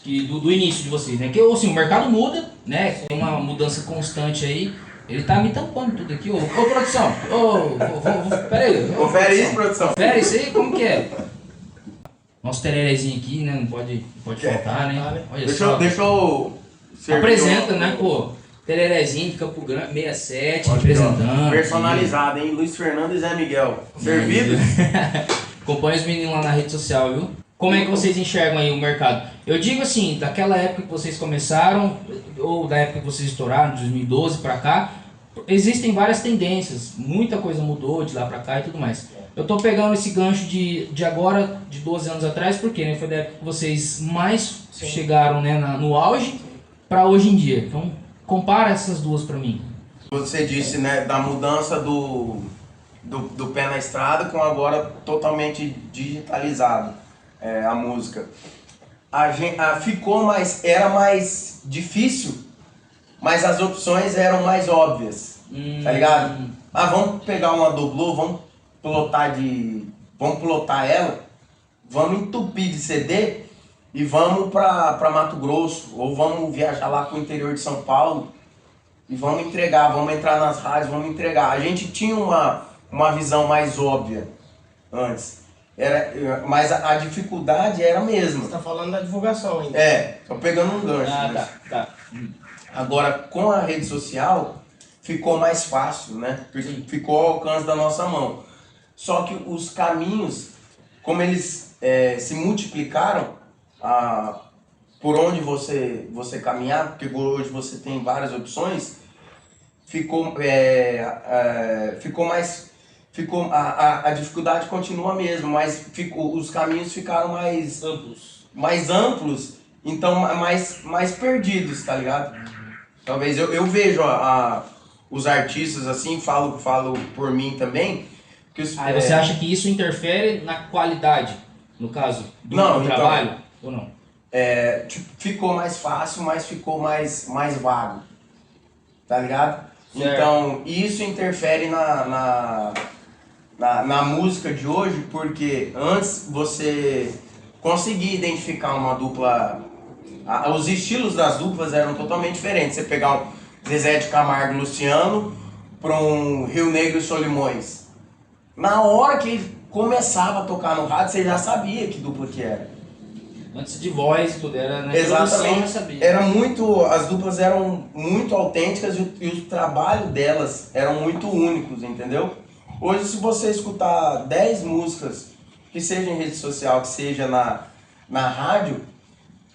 [SPEAKER 1] Do início de vocês, né? Que assim, o mercado muda, né? Tem uma mudança constante aí. Ele tá me tampando tudo aqui, ô produção. Peraí.
[SPEAKER 2] Confere isso, produção.
[SPEAKER 1] Confere isso aí, como que é? Nosso tererezinho aqui, né? Não pode faltar, né? Olha só.
[SPEAKER 2] Deixa eu...
[SPEAKER 1] Apresenta, né, pô? Tererezinho de Campo Grande, 67, representando.
[SPEAKER 2] Personalizado, hein? Luiz Fernando e Zé Miguel. Servido?
[SPEAKER 1] Acompanha os meninos lá na rede social, viu? Como é que vocês enxergam aí o mercado? Eu digo assim, daquela época que vocês começaram, ou da época que vocês estouraram, de 2012 pra cá, existem várias tendências, muita coisa mudou de lá pra cá e tudo mais. Eu tô pegando esse gancho de agora, de 12 anos atrás, porque né, foi da época que vocês mais chegaram, né, no auge, pra hoje em dia. Então, compara essas duas pra mim.
[SPEAKER 2] Você disse, né, da mudança do pé na estrada com agora totalmente digitalizado. A música. Era mais difícil, mas as opções eram mais óbvias, tá ligado? Vamos pegar uma doblô, vamos plotar ela, vamos entupir de CD e vamos pra Mato Grosso, ou vamos viajar lá pro interior de São Paulo e vamos entregar, vamos entrar nas rádios, vamos entregar. A gente tinha uma visão mais óbvia antes. Mas a dificuldade era a mesma.
[SPEAKER 3] Você tá falando da divulgação ainda.
[SPEAKER 2] Tô pegando um gancho.
[SPEAKER 1] Tá.
[SPEAKER 2] Agora, com a rede social, ficou mais fácil, né? Ficou ao alcance da nossa mão. Só que os caminhos, como eles se multiplicaram, por onde você caminhar, porque hoje você tem várias opções, a dificuldade continua mesmo, mas os caminhos ficaram mais amplos, então mais perdidos, tá ligado? Talvez eu vejo os artistas assim, falo por mim também. Que
[SPEAKER 1] você acha que isso interfere na qualidade, no caso, do trabalho, ou não?
[SPEAKER 2] Ficou mais fácil, mas ficou mais vago, tá ligado?
[SPEAKER 1] Certo.
[SPEAKER 2] Então isso interfere na música de hoje, porque antes você conseguia identificar uma dupla, os estilos das duplas eram totalmente diferentes. Você pegar um Zezé de Camargo e Luciano para um Rio Negro e Solimões, na hora que ele começava a tocar no rádio, você já sabia que dupla que era.
[SPEAKER 1] Antes de voz e tudo, era na
[SPEAKER 2] Exatamente.
[SPEAKER 1] Eu sabia.
[SPEAKER 2] As duplas eram muito autênticas e o trabalho delas eram muito únicos, entendeu? Hoje, se você escutar 10 músicas, que seja em rede social, que seja na rádio,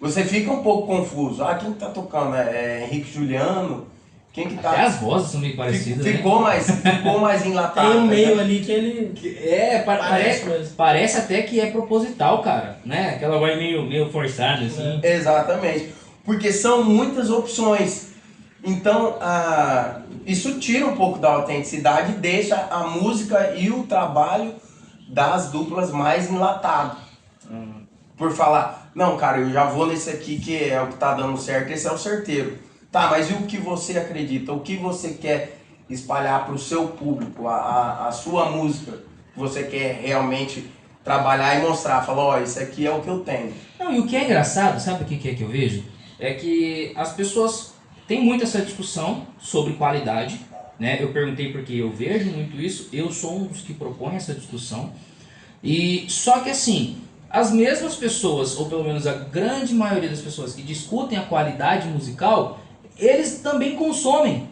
[SPEAKER 2] você fica um pouco confuso. Quem tá tocando? É Henrique Juliano? Quem que tá...
[SPEAKER 1] Até as vozes são meio parecidas,
[SPEAKER 2] ficou mais enlatado.
[SPEAKER 3] Tem um meio ali que ele...
[SPEAKER 1] Parece até que é proposital, cara, né? Aquela voz meio forçada, assim.
[SPEAKER 2] Exatamente. Porque são muitas opções. Então, isso tira um pouco da autenticidade e deixa a música e o trabalho das duplas mais enlatado. Por falar, não, cara, eu já vou nesse aqui que é o que tá dando certo, esse é o certeiro. Tá, mas e o que você acredita? O que você quer espalhar para o seu público? A sua música que você quer realmente trabalhar e mostrar? Falar, isso aqui é o que eu tenho.
[SPEAKER 1] Não, e o que é engraçado, sabe o que é que eu vejo? É que as pessoas têm muito essa discussão sobre qualidade, né? Eu perguntei porque eu vejo muito isso, eu sou um dos que propõe essa discussão. E só que assim, as mesmas pessoas, ou pelo menos a grande maioria das pessoas que discutem a qualidade musical, eles também consomem.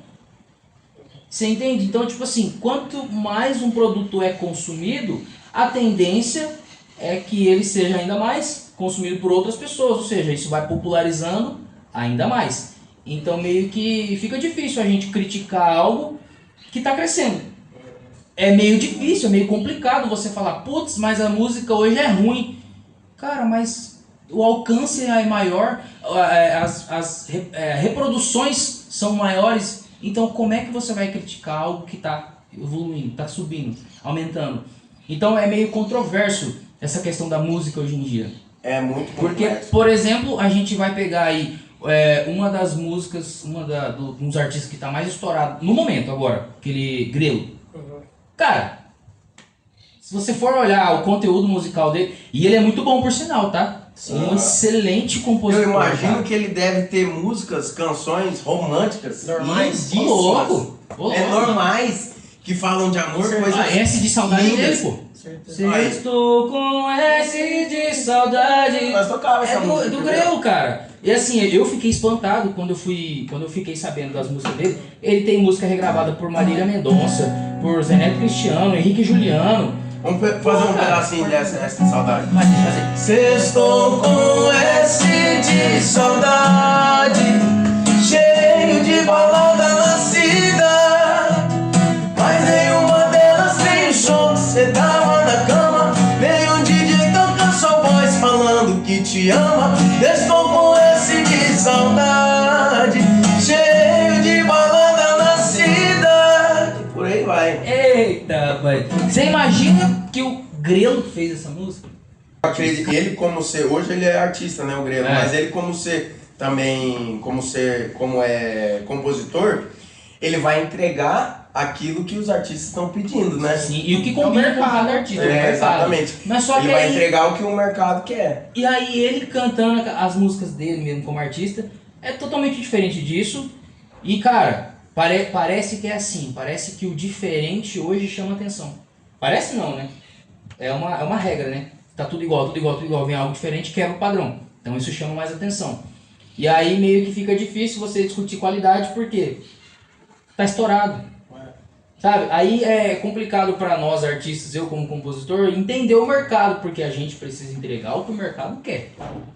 [SPEAKER 1] Você entende? Então, tipo assim, quanto mais um produto é consumido, a tendência é que ele seja ainda mais consumido por outras pessoas, ou seja, isso vai popularizando ainda mais. Então meio que fica difícil a gente criticar algo que está crescendo. É meio difícil, é meio complicado você falar, putz, mas a música hoje é ruim. Cara, mas o alcance é maior, as reproduções são maiores, então como é que você vai criticar algo que está evoluindo, está subindo, aumentando? Então é meio controverso essa questão da música hoje em dia.
[SPEAKER 2] É muito
[SPEAKER 1] Porque,
[SPEAKER 2] complexo.
[SPEAKER 1] por exemplo, a gente vai pegar aí uma das músicas, dos artistas que está mais estourado no momento agora, aquele Grelo. Cara, se você for olhar o conteúdo musical dele, e ele é muito bom por sinal, tá? Um excelente compositor.
[SPEAKER 2] Eu imagino
[SPEAKER 1] cara.
[SPEAKER 2] que ele deve ter músicas, canções românticas
[SPEAKER 3] Normais.
[SPEAKER 1] Ô, louco! Ô, louco.
[SPEAKER 2] normais, que falam de amor, coisas
[SPEAKER 1] Ah, S de saudade
[SPEAKER 2] lindas.
[SPEAKER 1] dele, pô.
[SPEAKER 3] Certeza.
[SPEAKER 1] Se eu estou com S de saudade.
[SPEAKER 2] Nós tocava essa
[SPEAKER 1] É
[SPEAKER 2] música.
[SPEAKER 1] do Grelo, cara. E assim, eu fiquei espantado quando eu fiquei sabendo das músicas dele. Ele tem música regravada por Marília Mendonça, por Zé Neto Cristiano, Henrique Juliano.
[SPEAKER 2] Vamos fazer um
[SPEAKER 1] Cara,
[SPEAKER 2] pedacinho dessa de saudade.
[SPEAKER 1] Mas deixa eu fazer.
[SPEAKER 2] Cê estou com S de saudade, cheio de balada nascida, mas nenhuma delas veio show. Cê tava na cama, veio um DJ tocar sua voz falando que te ama. Estou com S de saudade, cheio de balada nascida. E por aí vai.
[SPEAKER 1] Eita, pai. Você imagina que o Grelo fez essa música?
[SPEAKER 2] Ele como ser, hoje ele é artista, né, o Grelo,
[SPEAKER 1] É.
[SPEAKER 2] mas ele como ser também, como é compositor, ele vai entregar aquilo que os artistas estão pedindo, né?
[SPEAKER 1] Sim, e o que combina com cada artista. o mercado.
[SPEAKER 2] Exatamente.
[SPEAKER 1] Mas só
[SPEAKER 2] Ele
[SPEAKER 1] que
[SPEAKER 2] vai
[SPEAKER 1] aí,
[SPEAKER 2] entregar o que o mercado quer.
[SPEAKER 1] e aí ele cantando as músicas dele mesmo como artista, é totalmente diferente disso. E cara, parece que é assim, parece que o diferente hoje chama atenção. Parece não, né? É uma regra, né? Tá tudo igual, vem algo diferente, quebra o padrão. Então isso chama mais atenção. E aí meio que fica difícil você discutir qualidade, porque tá estourado. Sabe? Aí é complicado para nós artistas, eu como compositor, entender o mercado, porque a gente precisa entregar o que o mercado quer,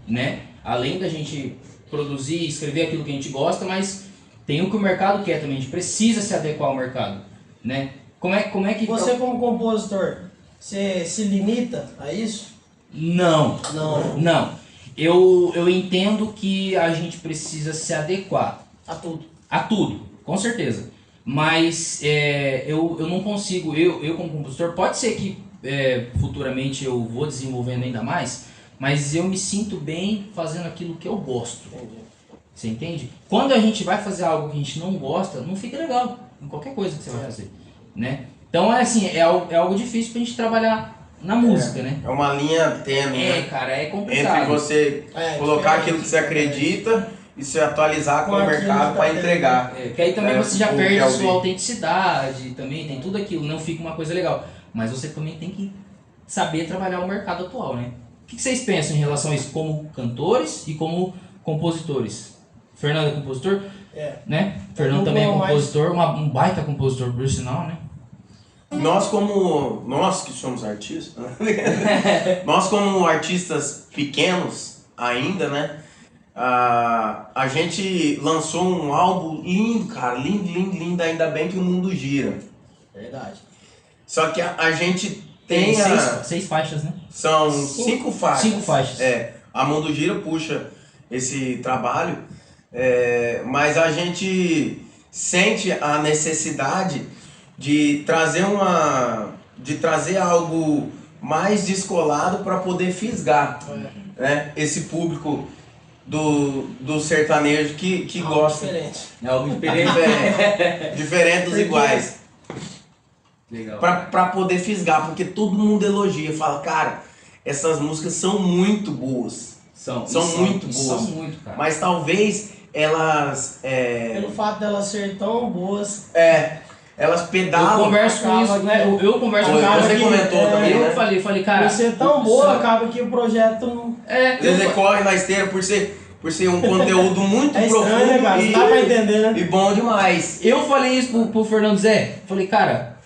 [SPEAKER 1] né? Além da gente produzir, escrever aquilo que a gente gosta, mas tem o que o mercado quer também, a gente precisa se adequar ao mercado, né? Como é que...
[SPEAKER 3] Você como compositor, você se limita a isso?
[SPEAKER 1] Não.
[SPEAKER 3] Não.
[SPEAKER 1] Eu entendo que a gente precisa se adequar
[SPEAKER 3] A tudo.
[SPEAKER 1] a tudo, com certeza. Mas eu não consigo, eu como compositor, pode ser que futuramente eu vou desenvolvendo ainda mais, mas eu me sinto bem fazendo aquilo que eu gosto.
[SPEAKER 3] Entendi.
[SPEAKER 1] Você entende? Quando a gente vai fazer algo que a gente não gosta, não fica legal em qualquer coisa que você vai fazer, né? Então é algo difícil pra gente trabalhar na música, né?
[SPEAKER 2] É uma linha tênue, né?
[SPEAKER 1] Cara, é complicado.
[SPEAKER 2] Entre você colocar
[SPEAKER 3] diferente.
[SPEAKER 2] aquilo que você acredita e se atualizar com
[SPEAKER 3] Com
[SPEAKER 2] o
[SPEAKER 3] aquilo
[SPEAKER 2] mercado
[SPEAKER 3] que
[SPEAKER 2] para
[SPEAKER 3] tá
[SPEAKER 2] entregar.
[SPEAKER 1] Que aí também você já
[SPEAKER 2] o
[SPEAKER 1] perde
[SPEAKER 2] que
[SPEAKER 1] a
[SPEAKER 2] é
[SPEAKER 1] sua
[SPEAKER 2] ouvir.
[SPEAKER 1] autenticidade, também tem tudo aquilo, não fica uma coisa legal. Mas você também tem que saber trabalhar o mercado atual, né? O que vocês pensam em relação a isso como cantores e como compositores? Fernando é compositor, né? Fernando também é compositor, um baita compositor por sinal, né?
[SPEAKER 2] Nós que somos artistas, né? Nós como artistas pequenos ainda, né? A gente lançou um álbum lindo, cara, lindo, ainda bem que o mundo gira.
[SPEAKER 3] Verdade.
[SPEAKER 2] Só que a gente tem
[SPEAKER 1] seis faixas, né?
[SPEAKER 2] são 5 faixas.
[SPEAKER 1] 5 faixas.
[SPEAKER 2] A Mundo Gira puxa esse trabalho, mas a gente sente a necessidade de trazer algo mais descolado para poder fisgar, né? Esse público do sertanejo que
[SPEAKER 3] Algo
[SPEAKER 2] gosta.
[SPEAKER 3] diferente.
[SPEAKER 1] É algo
[SPEAKER 2] Diferente dos iguais.
[SPEAKER 1] Legal.
[SPEAKER 2] Pra poder fisgar, porque todo mundo elogia, fala, cara, essas músicas são muito boas. São muito boas.
[SPEAKER 1] São muito, cara.
[SPEAKER 2] Mas talvez elas...
[SPEAKER 3] Pelo fato delas serem tão boas,
[SPEAKER 2] elas
[SPEAKER 1] Eu
[SPEAKER 2] pedalam.
[SPEAKER 1] converso com isso, né? Eu converso com
[SPEAKER 2] Você
[SPEAKER 1] cara que-
[SPEAKER 2] comentou também,
[SPEAKER 1] Eu
[SPEAKER 2] né?
[SPEAKER 1] falei, cara.
[SPEAKER 3] Por ser tão boa,
[SPEAKER 1] só-
[SPEAKER 3] acaba que o projeto não.
[SPEAKER 2] Ele corre na esteira por ser um conteúdo muito
[SPEAKER 3] É
[SPEAKER 2] profundo
[SPEAKER 3] estranho, né, cara? Não dá pra entender, né?
[SPEAKER 2] e bom demais.
[SPEAKER 1] Eu falei isso pro Fernando Zé. Falei, cara,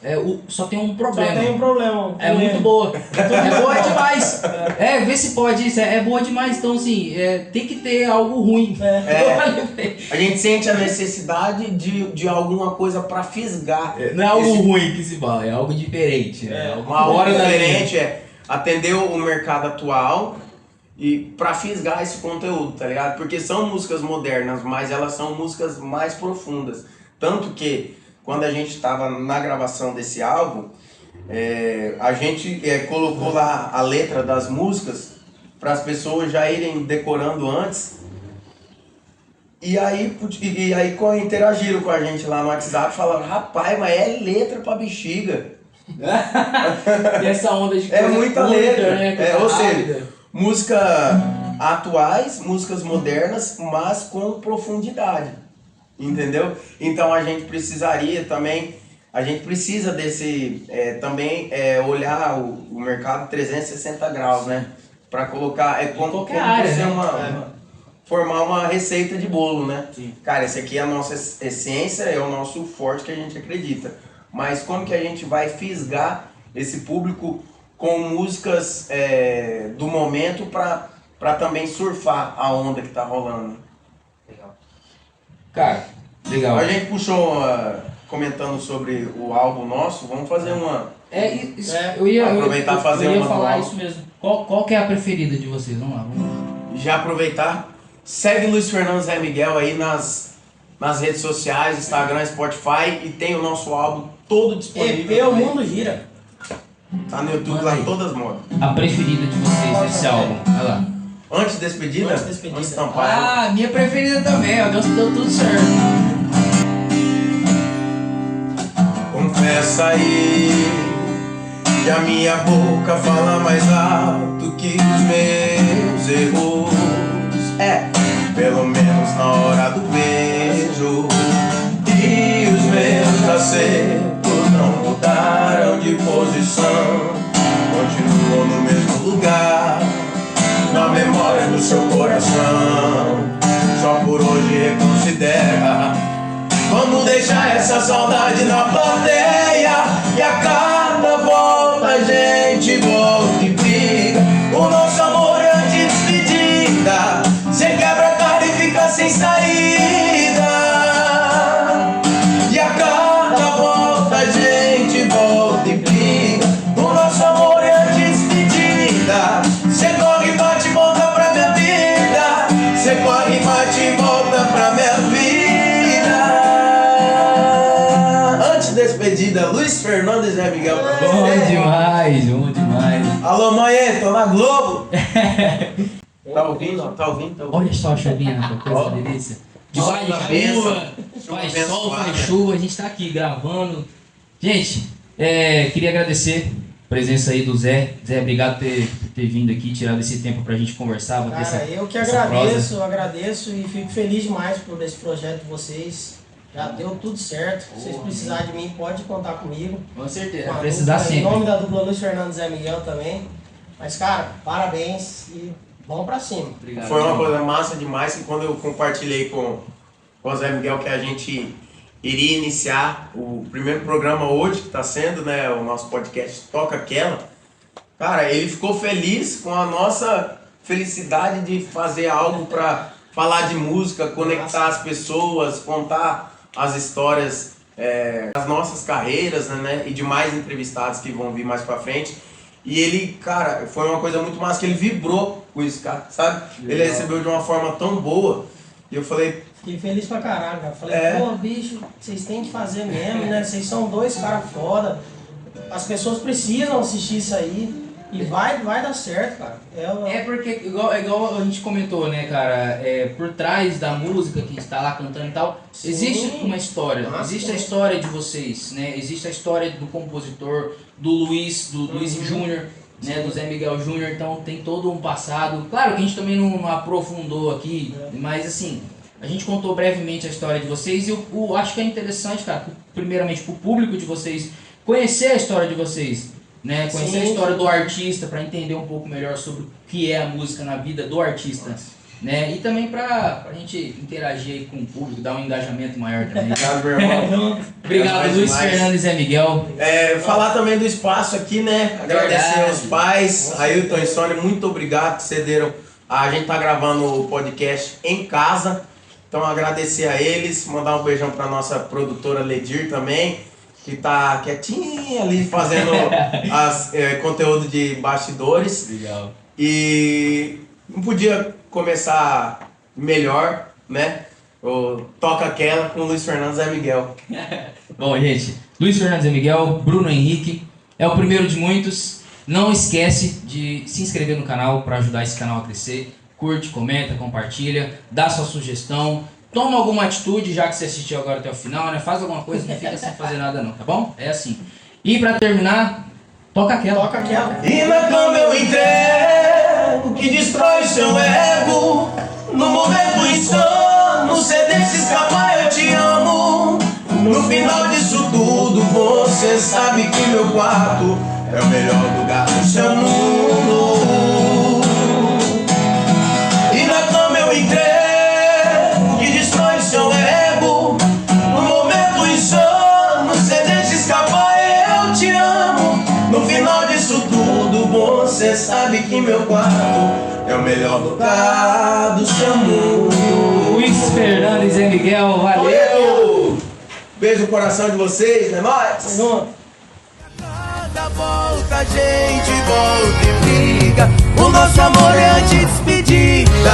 [SPEAKER 1] só tem um problema.
[SPEAKER 3] Só tem um problema.
[SPEAKER 1] É muito boa. É boa demais. Vê se pode isso. É boa demais. Então, assim, tem que ter algo ruim.
[SPEAKER 2] A gente sente a necessidade de alguma coisa pra fisgar.
[SPEAKER 1] Não é algo ruim que se fala, é algo diferente. Algo
[SPEAKER 2] Algo
[SPEAKER 1] fora da linha.
[SPEAKER 2] diferente atender o mercado atual e pra fisgar esse conteúdo, tá ligado? Porque são músicas modernas, mas elas são músicas mais profundas. Tanto que quando a gente estava na gravação desse álbum, a gente colocou lá a letra das músicas para as pessoas já irem decorando antes. E aí interagiram com a gente lá no WhatsApp, falaram, rapaz, mas é letra pra bexiga.
[SPEAKER 1] E essa onda de
[SPEAKER 2] É
[SPEAKER 1] coisa
[SPEAKER 2] muita
[SPEAKER 1] curta,
[SPEAKER 2] letra.
[SPEAKER 1] né? Coisa
[SPEAKER 2] Ou seja,
[SPEAKER 1] rápida.
[SPEAKER 2] música atuais, músicas modernas, mas com profundidade. Entendeu? Então a gente precisaria também, a gente precisa desse, olhar o mercado 360 graus, né? Pra colocar, como
[SPEAKER 1] qualquer área,
[SPEAKER 2] você
[SPEAKER 1] né?
[SPEAKER 2] formar uma receita de bolo, né?
[SPEAKER 1] Sim.
[SPEAKER 2] Cara, esse aqui é a nossa essência, é o nosso forte que a gente acredita. Mas como que a gente vai fisgar esse público com músicas do momento pra também surfar a onda que tá rolando?
[SPEAKER 1] Legal. Cara, legal.
[SPEAKER 2] A gente puxou, comentando sobre o álbum nosso, vamos fazer uma...
[SPEAKER 1] Eu ia
[SPEAKER 2] aproveitar e fazer
[SPEAKER 1] eu ia
[SPEAKER 2] uma
[SPEAKER 1] falar
[SPEAKER 2] do
[SPEAKER 1] isso mesmo. Qual que é a preferida de vocês? Vamos lá.
[SPEAKER 2] Já aproveitar, segue Luiz Fernando Zé Miguel aí nas redes sociais, Instagram, Spotify, e tem o nosso álbum todo disponível.
[SPEAKER 3] EP, o
[SPEAKER 2] também.
[SPEAKER 3] mundo gira.
[SPEAKER 2] Tá no YouTube
[SPEAKER 1] Manda
[SPEAKER 2] lá,
[SPEAKER 1] aí.
[SPEAKER 2] todas modas.
[SPEAKER 1] A preferida de vocês desse álbum. Vai lá.
[SPEAKER 2] Antes de despedida?
[SPEAKER 3] Antes de despedida.
[SPEAKER 2] Antes de tampar.
[SPEAKER 1] Minha preferida também, ó. Deu tudo certo.
[SPEAKER 2] Confessa aí que a minha boca fala mais alto que os meus erros. Pelo menos na hora do beijo. E os meus acertos não mudaram de posição. Continuam no mesmo lugar, na memória do seu coração. Só por hoje reconsidera. Vamos deixar essa saudade na plateia, e a cada volta a gente volta e briga. O nosso amor é de despedida. Cê quebra a cara e fica sem saída. E a cada volta a gente volta e briga. O nosso amor é de despedida. Cê corre e bate e volta pra minha vida. Cê corre e bate e volta pra minha vida. Despedida, Luiz Fernando e Zé Miguel pra
[SPEAKER 1] Bom
[SPEAKER 2] você.
[SPEAKER 1] demais, bom demais.
[SPEAKER 2] Alô, mãe, tô na Globo. Tá ouvindo? Tá ouvindo?
[SPEAKER 1] Olha só a chuvinha, que coisa
[SPEAKER 2] Ó.
[SPEAKER 1] delícia.
[SPEAKER 2] Chuva
[SPEAKER 1] Faz
[SPEAKER 2] da
[SPEAKER 1] chuva,
[SPEAKER 2] bênção.
[SPEAKER 1] faz
[SPEAKER 2] Chuva
[SPEAKER 1] sol,
[SPEAKER 2] abençoada.
[SPEAKER 1] faz chuva, a gente tá aqui gravando. Gente, queria agradecer a presença aí do Zé. Zé, obrigado por ter vindo aqui, tirado esse tempo pra gente conversar. Bater
[SPEAKER 3] Cara, eu que
[SPEAKER 1] essa
[SPEAKER 3] agradeço,
[SPEAKER 1] prosa.
[SPEAKER 3] agradeço e fico feliz demais por esse projeto de vocês. Já deu tudo certo. Se vocês precisarem de mim, pode contar comigo.
[SPEAKER 1] Com certeza,
[SPEAKER 3] Com a
[SPEAKER 1] precisar
[SPEAKER 3] dupla,
[SPEAKER 1] sempre.
[SPEAKER 3] Em nome da dupla Luiz Fernando e Zé Miguel também. Mas, cara, parabéns e vamos pra cima.
[SPEAKER 1] Obrigado.
[SPEAKER 2] Foi uma coisa massa demais que quando eu compartilhei com o Zé Miguel que a gente iria iniciar o primeiro programa hoje, que tá sendo, né, o nosso podcast Toca Aquela. Cara, ele ficou feliz com a nossa felicidade de fazer algo pra falar de música, conectar as pessoas, contar as histórias das nossas carreiras, né, e de mais entrevistados que vão vir mais pra frente. E ele, cara, foi uma coisa muito massa, que ele vibrou com isso, cara, sabe? Ele recebeu de uma forma tão boa, e eu falei,
[SPEAKER 3] Fiquei feliz pra caralho, cara. Falei,
[SPEAKER 2] É.
[SPEAKER 3] pô, bicho, vocês têm que fazer mesmo, né? Vocês são dois caras foda. As pessoas precisam assistir isso aí. E vai dar certo, cara.
[SPEAKER 1] Porque, igual a gente comentou, né, cara, por trás da música que a gente tá lá cantando e tal,
[SPEAKER 3] Sim.
[SPEAKER 1] existe uma história, existe a história de vocês, né, existe a história do compositor, do Luiz Júnior, né, do Zé Miguel Júnior, então tem todo um passado. Claro que a gente também não aprofundou aqui, mas assim, A gente contou brevemente a história de vocês e eu acho que é interessante, cara, primeiramente pro público de vocês, conhecer a história de vocês, né? Conhecer a história do artista para entender um pouco melhor sobre o que é a música na vida do artista, né? E também pra gente interagir aí com o público, dar um engajamento maior também.
[SPEAKER 2] Obrigado, meu irmão.
[SPEAKER 1] Obrigado, Luiz Fernandes e Zé Miguel.
[SPEAKER 2] Falar também do espaço aqui, né? Agradecer aos pais, Ailton e Sônia, muito obrigado que cederam. A gente tá gravando o podcast em casa, então agradecer a eles, mandar um beijão pra nossa produtora Ledir também, que tá quietinha ali fazendo conteúdo de bastidores.
[SPEAKER 1] Legal.
[SPEAKER 2] E não podia começar melhor, né? O Toca Aquela com Luiz Fernandes e Zé Miguel.
[SPEAKER 1] Bom, gente, Luiz Fernandes e Miguel, Bruno Henrique, é o primeiro de muitos. Não esquece de se inscrever no canal para ajudar esse canal a crescer. Curte, comenta, compartilha, dá sua sugestão. Toma alguma atitude, já que você assistiu agora até o final, né? Faz alguma coisa, não fica sem fazer nada não, tá bom? É assim. E pra terminar, toca aquela.
[SPEAKER 3] Toca aquela.
[SPEAKER 2] E na cama eu entrego que destrói seu ego. No momento insano, você deixa escapar, eu te amo. No final disso tudo, você sabe que meu quarto é o melhor lugar do seu mundo. E na cama eu entrego que destrói seu ego. No momento insano, você deixa escapar, eu te amo. No final disso tudo, você sabe que meu quarto é o melhor lugar do seu mundo.
[SPEAKER 1] Luiz Fernandes e Miguel, valeu!
[SPEAKER 2] Beijo no coração de vocês, né? Nós!
[SPEAKER 6] Cada volta a gente volta e briga. O nosso amor é antes despedida.